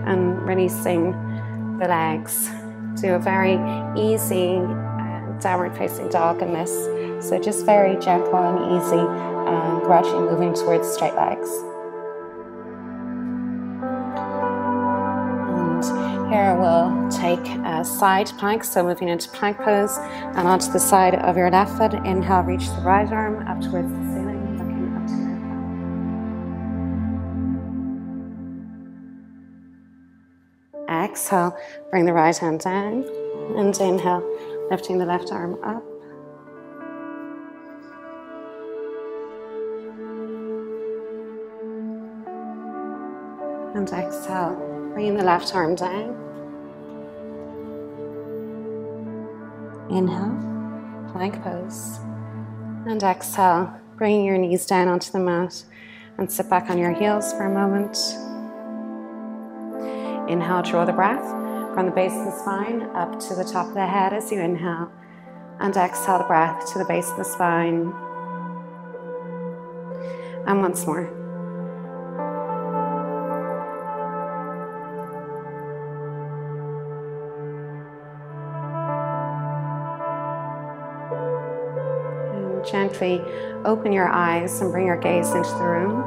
and releasing the legs. Do a very easy downward facing dog in this. So just very gentle and easy, and gradually moving towards straight legs. Here we'll take a side plank, so moving into plank pose and onto the side of your left foot. Inhale, reach the right arm up towards the ceiling, looking up to your head. Exhale, bring the right hand down, and inhale, lifting the left arm up. And exhale. Bringing the left arm down. Inhale, plank pose. And exhale, bringing your knees down onto the mat and sit back on your heels for a moment. Inhale, draw the breath from the base of the spine up to the top of the head as you inhale. And exhale the breath to the base of the spine. And once more. Gently open your eyes and bring your gaze into the room,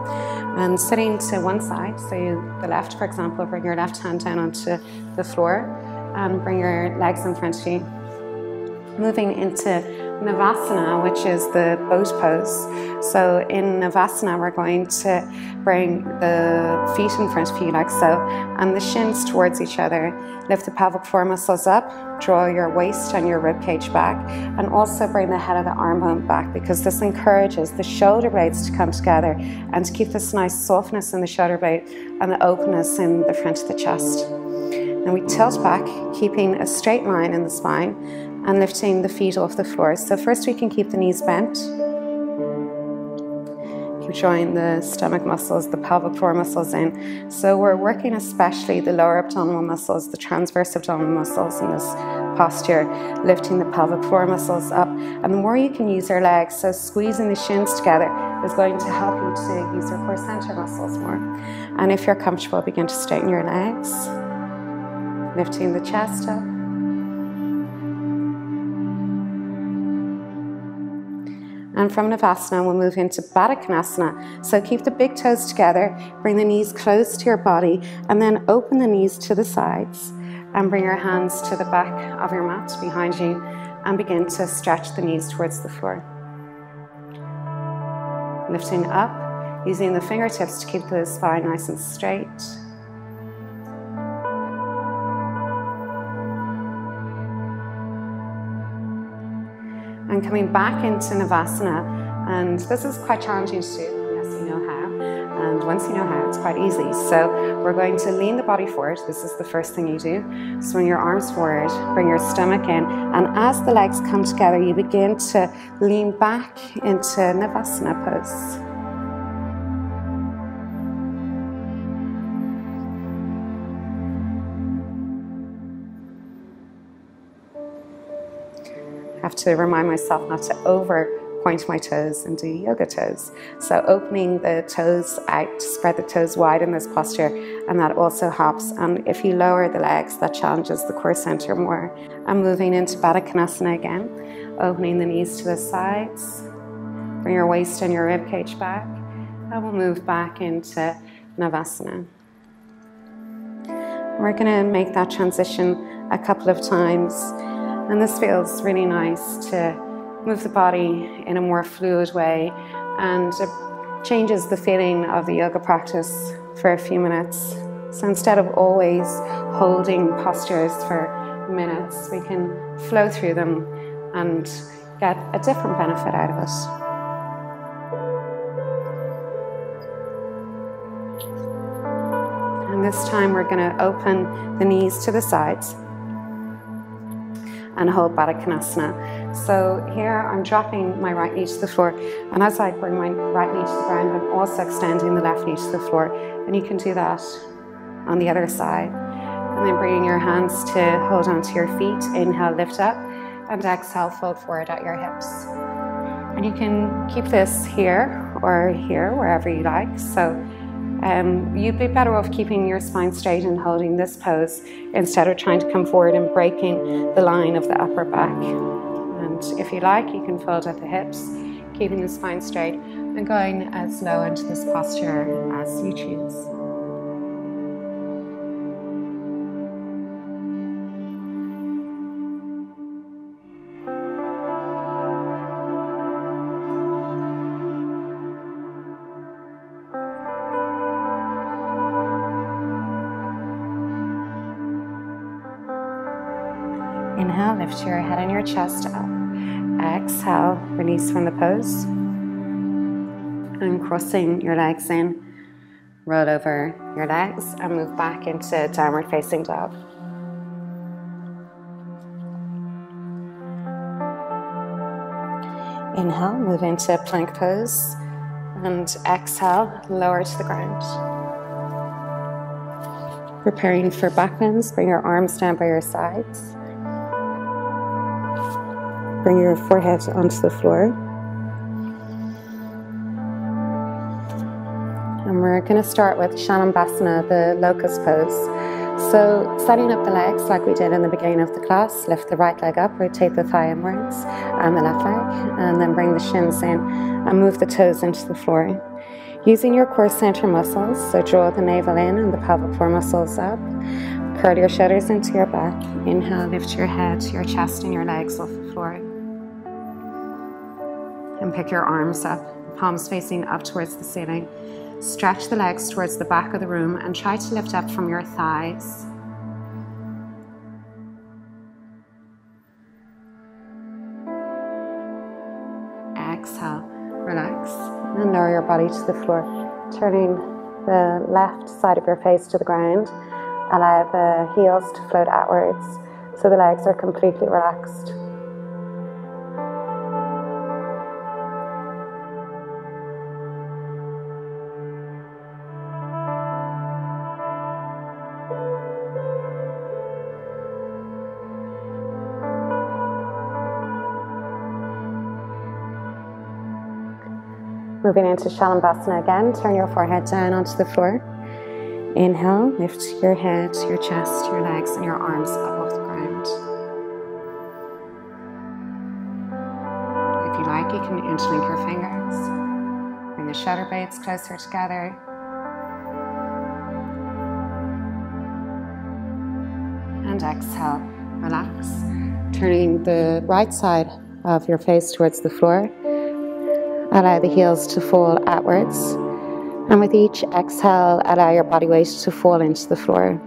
and sitting to one side, so the left, for example, bring your left hand down onto the floor and bring your legs in front of you. Moving into Navasana, which is the boat pose. So in Navasana, we're going to bring the feet in front of you like so, and the shins towards each other. Lift the pelvic floor muscles up, draw your waist and your rib cage back, and also bring the head of the arm bone back, because this encourages the shoulder blades to come together and to keep this nice softness in the shoulder blade and the openness in the front of the chest. And we tilt back, keeping a straight line in the spine and lifting the feet off the floor. So first we can keep the knees bent. Keep drawing the stomach muscles, the pelvic floor muscles in. So we're working especially the lower abdominal muscles, the transverse abdominal muscles in this posture, lifting the pelvic floor muscles up. And the more you can use your legs, so squeezing the shins together is going to help you to use your core center muscles more. And if you're comfortable, begin to straighten your legs, lifting the chest up. And from Navasana, we'll move into Baddha Konasana. So keep the big toes together, bring the knees close to your body, and then open the knees to the sides. And bring your hands to the back of your mat behind you, and begin to stretch the knees towards the floor. Lifting up, using the fingertips to keep the spine nice and straight. And coming back into Navasana, and this is quite challenging to do unless you know how, and once you know how, it's quite easy. So we're going to lean the body forward. This is the first thing you do. Swing your arms forward, bring your stomach in, and as the legs come together, you begin to lean back into Navasana pose. I have to remind myself not to over point my toes and do yoga toes. So opening the toes out, spread the toes wide in this posture, and that also helps. And if you lower the legs, that challenges the core center more. I'm moving into Baddha Konasana again, opening the knees to the sides, bring your waist and your rib cage back, and we'll move back into Navasana. We're going to make that transition a couple of times. And this feels really nice to move the body in a more fluid way, and it changes the feeling of the yoga practice for a few minutes. So instead of always holding postures for minutes, we can flow through them and get a different benefit out of it. And this time we're going to open the knees to the sides and hold Baddha Konasana. So here I'm dropping my right knee to the floor, and as I bring my right knee to the ground, I'm also extending the left knee to the floor, and you can do that on the other side. And then bringing your hands to hold onto your feet. Inhale, lift up, and exhale, fold forward at your hips. And you can keep this here or here, wherever you like. So you'd be better off keeping your spine straight and holding this pose instead of trying to come forward and breaking the line of the upper back. And if you like, you can fold at the hips, keeping the spine straight and going as low into this posture as you choose. Inhale, lift your head and your chest up. Exhale, release from the pose. And crossing your legs in, roll over your legs and move back into downward facing dog. Inhale, move into plank pose. And exhale, lower to the ground. Preparing for back bends, bring your arms down by your sides. Bring your forehead onto the floor. And we're going to start with Shalabhasana, the locust pose. So setting up the legs like we did in the beginning of the class, lift the right leg up, rotate the thigh inwards and the left leg, and then bring the shins in and move the toes into the floor. Using your core center muscles, so draw the navel in and the pelvic floor muscles up. Curl your shoulders into your back. Inhale, lift your head, your chest and your legs off the floor. And pick your arms up, palms facing up towards the ceiling. Stretch the legs towards the back of the room and try to lift up from your thighs. Exhale, relax, and lower your body to the floor, turning the left side of your face to the ground. Allow the heels to float outwards so the legs are completely relaxed. Moving into Shalabhasana again, turn your forehead down onto the floor. Inhale, lift your head, your chest, your legs, and your arms up off the ground. If you like, you can interlink your fingers. Bring the shoulder blades closer together. And exhale, relax. Turning the right side of your face towards the floor. Allow the heels to fall outwards. And with each exhale, allow your body weight to fall into the floor.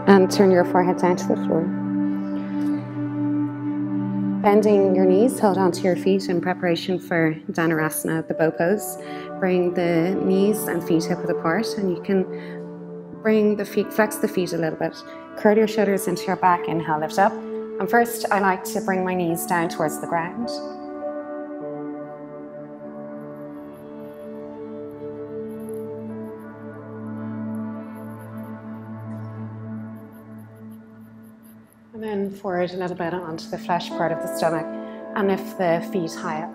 And turn your forehead down to the floor. Bending your knees, hold onto your feet in preparation for Dhanurasana, the bow pose. Bring the knees and feet hip width apart, and you can bring the feet, flex the feet a little bit. Curl your shoulders into your back, inhale, lift up. And first, I like to bring my knees down towards the ground. And then forward a little bit onto the flesh part of the stomach and lift the feet high up.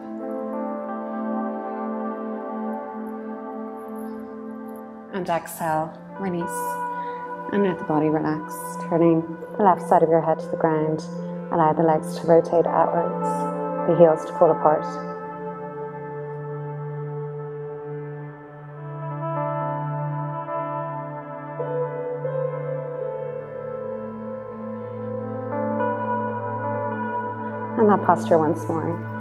And exhale, release. And let the body relax, turning the left side of your head to the ground. Allow the legs to rotate outwards, the heels to fall apart. And that posture once more.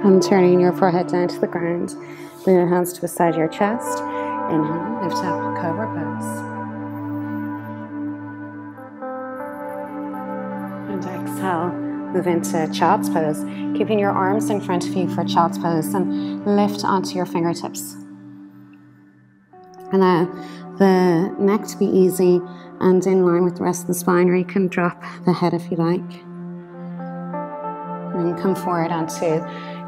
And turning your forehead down to the ground. Bring your hands to beside your chest. Inhale, lift up, cobra pose. And exhale, move into child's pose. Keeping your arms in front of you for child's pose and lift onto your fingertips. Allow the neck to be easy and in line with the rest of the spine, or you can drop the head if you like. And come forward onto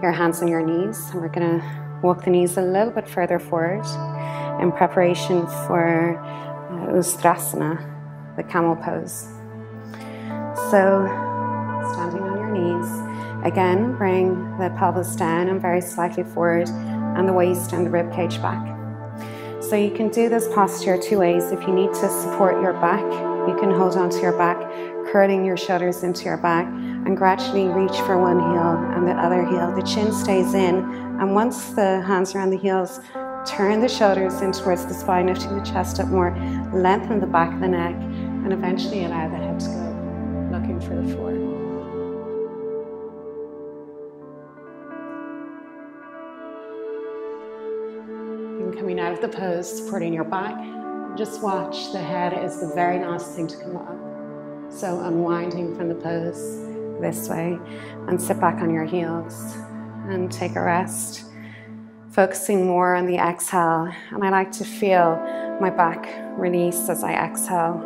your hands and your knees. And we're going to walk the knees a little bit further forward in preparation for Ustrasana, the camel pose. So, standing on your knees. Again, bring the pelvis down and very slightly forward, and the waist and the rib cage back. So you can do this posture two ways. If you need to support your back, you can hold onto your back, curling your shoulders into your back, and gradually reach for one heel and the other heel. The chin stays in, and once the hands are on the heels, turn the shoulders in towards the spine, lifting the chest up more, lengthen the back of the neck, and eventually allow the head to go, looking for the floor. And coming out of the pose, supporting your back, just watch the head is the very last thing to come up. So unwinding from the pose this way, and sit back on your heels and take a rest, focusing more on the exhale. And I like to feel my back release as I exhale.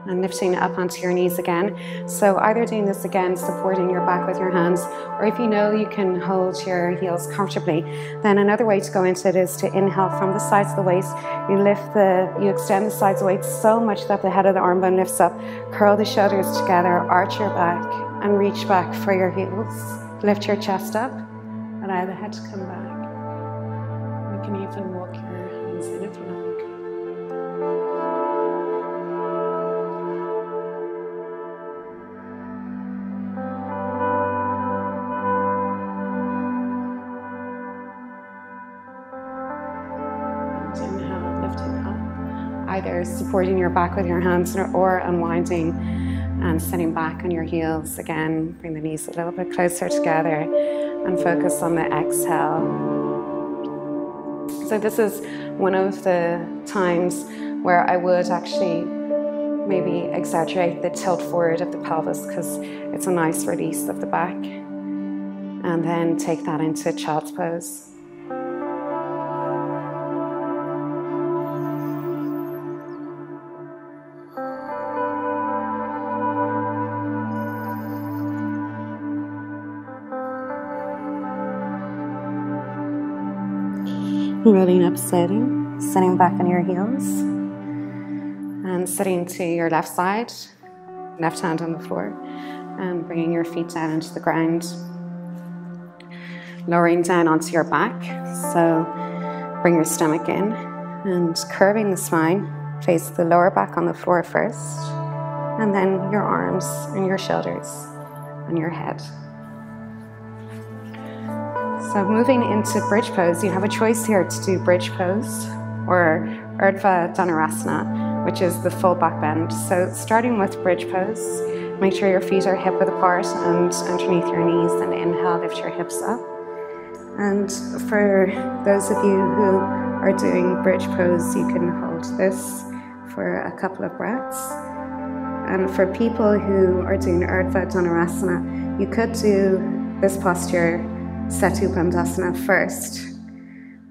and lifting up onto your knees again. So either doing this again, supporting your back with your hands, or if you know you can hold your heels comfortably, then another way to go into it is to inhale from the sides of the waist. You extend the sides of the waist so much that the head of the arm bone lifts up. Curl the shoulders together, arch your back, and reach back for your heels. Lift your chest up, allow the head to come back. You can even walk your hands in if you like. Either supporting your back with your hands or unwinding and sitting back on your heels. Again, bring the knees a little bit closer together and focus on the exhale. So this is one of the times where I would actually maybe exaggerate the tilt forward of the pelvis because it's a nice release of the back. And then take that into child's pose. Rolling up slowly, sitting back on your heels, and sitting to your left side, left hand on the floor, and bringing your feet down into the ground. Lowering down onto your back, so bring your stomach in, and curving the spine, face the lower back on the floor first, and then your arms and your shoulders and your head. So moving into bridge pose, you have a choice here to do bridge pose or Urdhva Dhanurasana, which is the full back bend. So starting with bridge pose, make sure your feet are hip width apart and underneath your knees, and inhale, lift your hips up. And for those of you who are doing bridge pose, you can hold this for a couple of breaths. And for people who are doing Urdhva Dhanurasana, you could do this posture, Setu Bandhasana, first,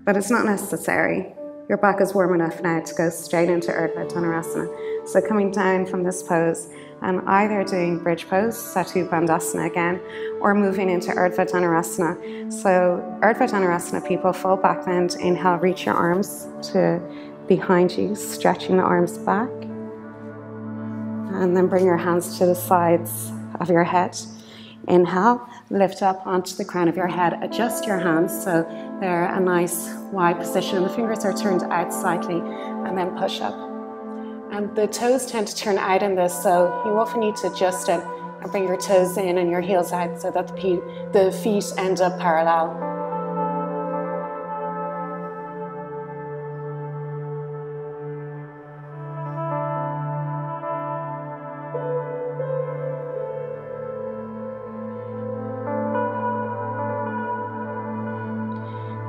but it's not necessary. Your back is warm enough now to go straight into Urdhva Dhanurasana. So coming down from this pose and either doing bridge pose, Setu Bandhasana again, or moving into Urdhva Dhanurasana. So Urdhva Dhanurasana, people, full back bend, inhale, reach your arms to behind you, stretching the arms back. And then bring your hands to the sides of your head. Inhale, lift up onto the crown of your head, adjust your hands so they're a nice wide position. The fingers are turned out slightly, and then push up. And the toes tend to turn out in this, so you often need to adjust it and bring your toes in and your heels out so that the feet end up parallel.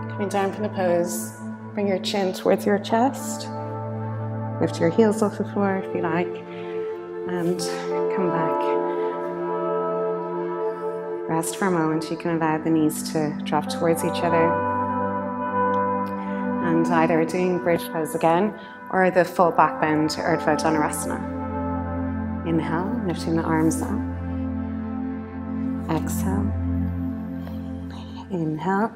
Coming down from the pose, bring your chin towards your chest. Lift your heels off the floor if you like, and come back. Rest for a moment. You can allow the knees to drop towards each other. And either doing bridge pose again, or the full back bend to Urdhva Dhanurasana. Inhale, lifting the arms up. Exhale. Inhale.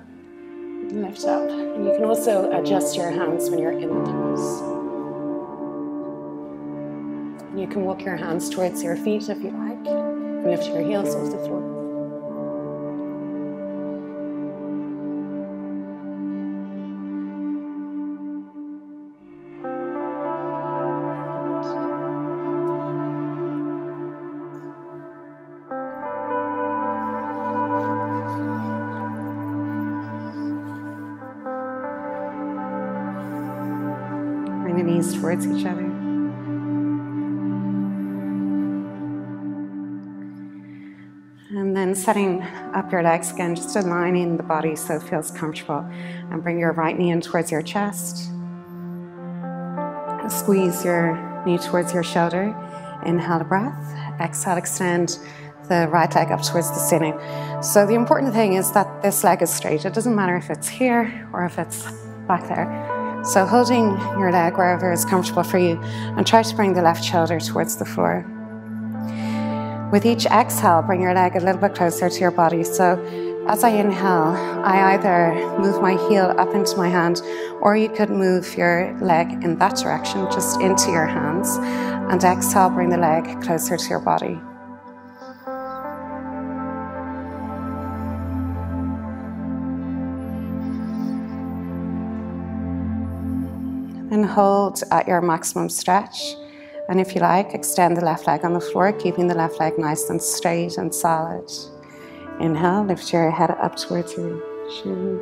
Lift up. And you can also adjust your hands when you're in the pose. And you can walk your hands towards your feet if you like. And lift your heels off the floor. Bring the knees towards each other. And then setting up your legs again, just aligning the body so it feels comfortable. And bring your right knee in towards your chest. Squeeze your knee towards your shoulder. Inhale a breath. Exhale, extend the right leg up towards the ceiling. So the important thing is that this leg is straight. It doesn't matter if it's here or if it's back there. So holding your leg wherever is comfortable for you, and try to bring the left shoulder towards the floor. With each exhale, bring your leg a little bit closer to your body. So as I inhale, I either move my heel up into my hand, or you could move your leg in that direction, just into your hands. And exhale, bring the leg closer to your body. And hold at your maximum stretch. And if you like, extend the left leg on the floor, keeping the left leg nice and straight and solid. Inhale, lift your head up towards your chin.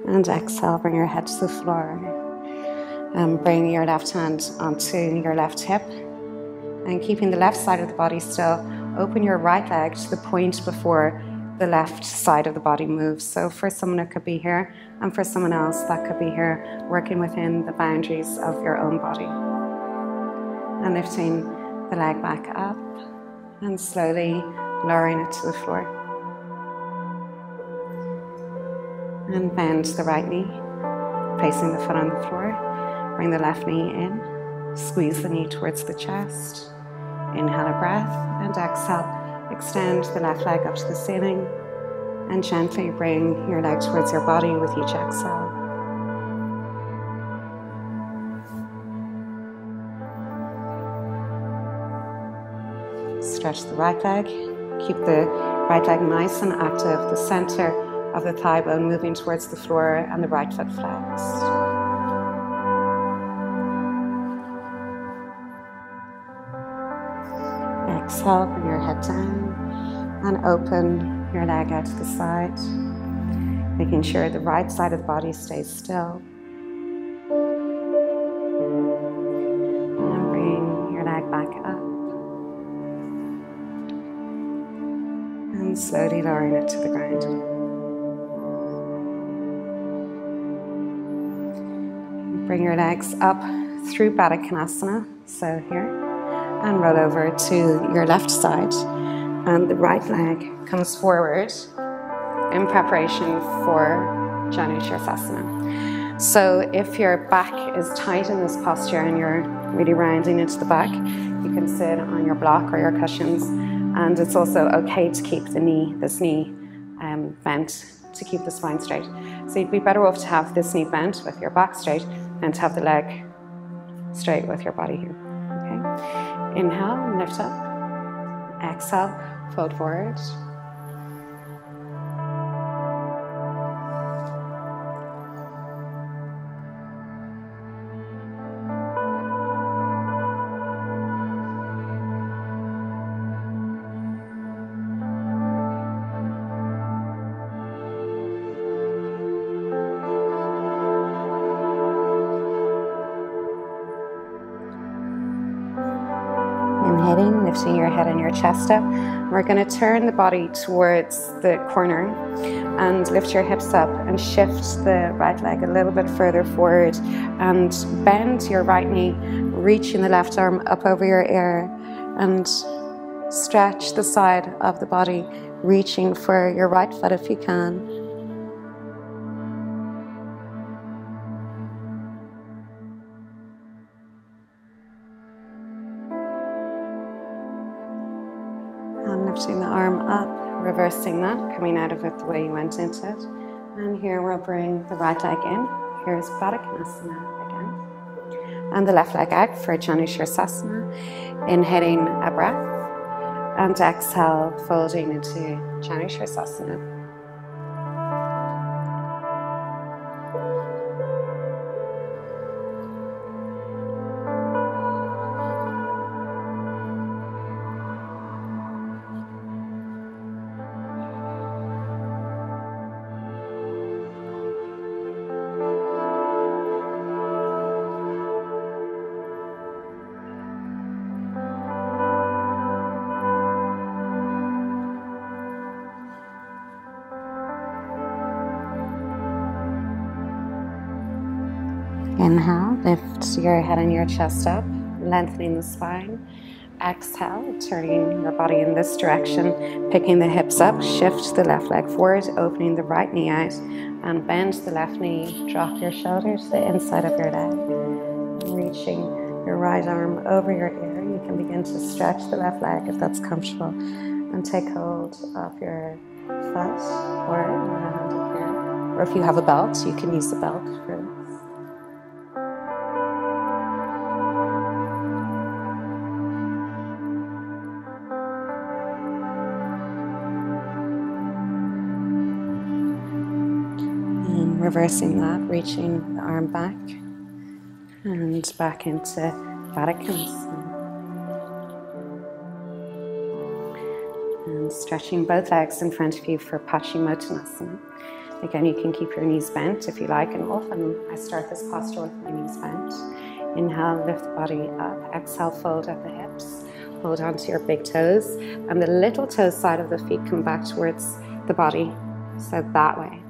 And exhale, bring your head to the floor. And bring your left hand onto your left hip. And keeping the left side of the body still, open your right leg to the point before the left side of the body moves. So for someone it could be here, and for someone else that could be here, working within the boundaries of your own body. And lifting the leg back up and slowly lowering it to the floor. And bend the right knee, placing the foot on the floor. Bring the left knee in, squeeze the knee towards the chest. Inhale a breath and exhale. Extend the left leg up to the ceiling and gently bring your leg towards your body with each exhale. Stretch the right leg. Keep the right leg nice and active. The center of the thigh bone moving towards the floor and the right foot flexed. Exhale, bring your head down and open your leg out to the side, making sure the right side of the body stays still. And bring your leg back up. And slowly lowering it to the ground. Bring your legs up through Baddha Konasana, so here. And roll over to your left side, and the right leg comes forward in preparation for Janu Shirsasana. So if your back is tight in this posture and you're really rounding into the back, you can sit on your block or your cushions, and it's also okay to keep this knee bent to keep the spine straight. So you'd be better off to have this knee bent with your back straight than to have the leg straight with your body here. Okay. Inhale, lift up. Exhale, fold forward. Inhaling, lifting your head and your chest up. We're going to turn the body towards the corner and lift your hips up and shift the right leg a little bit further forward and bend your right knee, reaching the left arm up over your ear and stretch the side of the body, reaching for your right foot if you can. And lifting the arm up, reversing that, coming out of it the way you went into it. And here we'll bring the right leg in. Here's Baddha Konasana again. And the left leg out for Janu Shirsasana. Inhaling a breath. And exhale, folding into Janu Shirsasana. Inhale, lift your head and your chest up, lengthening the spine. Exhale, turning your body in this direction, picking the hips up, shift the left leg forward, opening the right knee out, and bend the left knee. Drop your shoulder to the inside of your leg, reaching your right arm over your ear. You can begin to stretch the left leg if that's comfortable, and take hold of your foot or your hand up here. Or if you have a belt, you can use the belt for this. And reversing that, reaching the arm back and back into Vaticanasana. And stretching both legs in front of you for Paschimottanasana. Again, you can keep your knees bent if you like, and often I start this posture with my knees bent. Inhale, lift the body up. Exhale, fold at the hips. Hold on to your big toes, and the little toe side of the feet come back towards the body, so that way.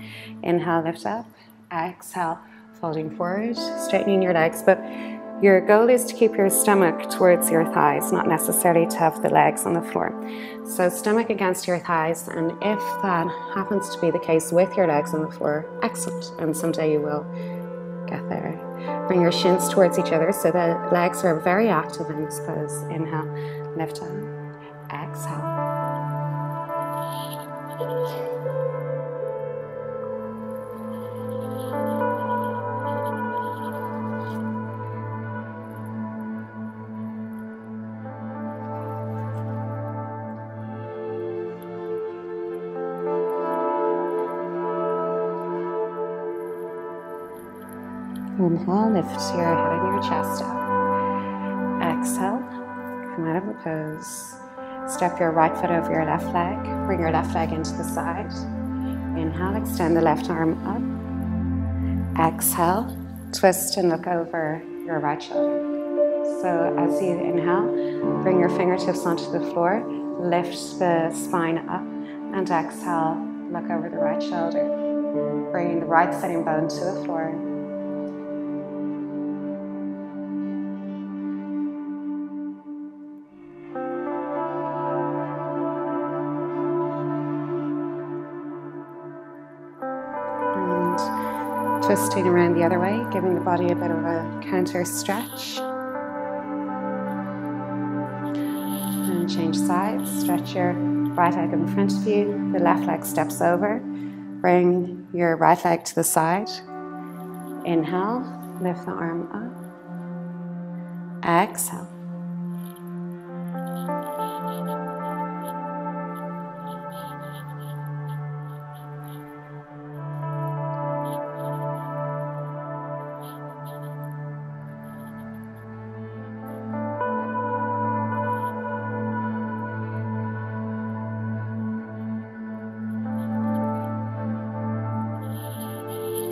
Inhale, lift up. Exhale, folding forward, straightening your legs, but your goal is to keep your stomach towards your thighs, not necessarily to have the legs on the floor. So stomach against your thighs, and if that happens to be the case with your legs on the floor, excellent, and someday you will get there. Bring your shins towards each other so the legs are very active in this pose. Inhale, lift up, exhale. Inhale, lift your head and your chest up. Exhale, come out of the pose. Step your right foot over your left leg. Bring your left leg into the side. Inhale, extend the left arm up. Exhale, twist and look over your right shoulder. So as you inhale, bring your fingertips onto the floor. Lift the spine up. And exhale, look over the right shoulder. Bringing the right sitting bone to the floor. Twisting around the other way, giving the body a bit of a counter stretch. And change sides. Stretch your right leg in front of you. The left leg steps over. Bring your right leg to the side. Inhale, lift the arm up. Exhale.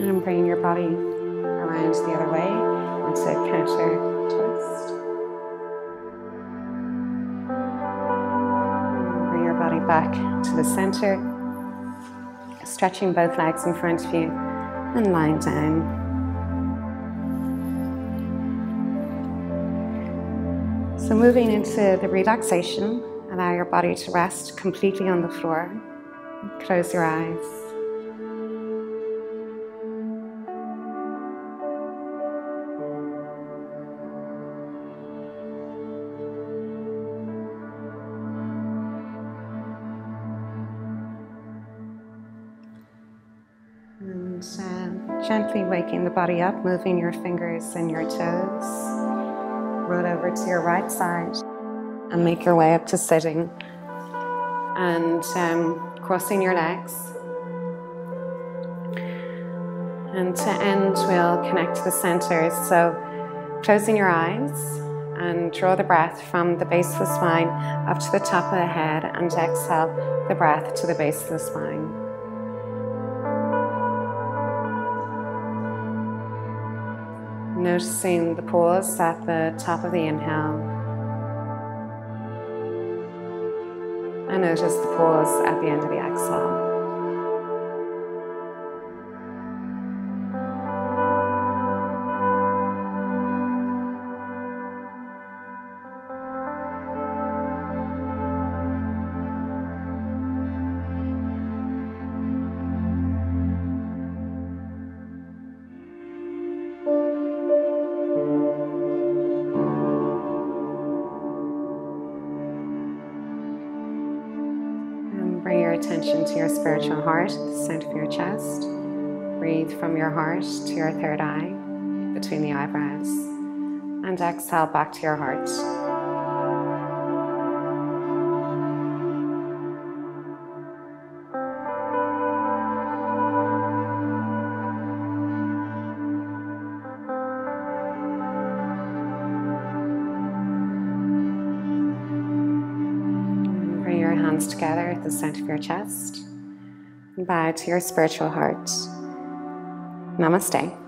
And bring your body around the other way into a counter twist. And bring your body back to the center, stretching both legs in front of you and lying down. So moving into the relaxation, allow your body to rest completely on the floor. Close your eyes. And gently waking the body up, moving your fingers and your toes. Roll over to your right side and make your way up to sitting. And crossing your legs. And to end, we'll connect to the center. So closing your eyes and draw the breath from the base of the spine up to the top of the head, and exhale the breath to the base of the spine. Noticing the pause at the top of the inhale. And notice the pause at the end of the exhale. into your spiritual heart, the center of your chest. Breathe from your heart to your third eye, between the eyebrows. And exhale back to your heart. Bring your hands together at the center of your chest. And bow to your spiritual heart. Namaste.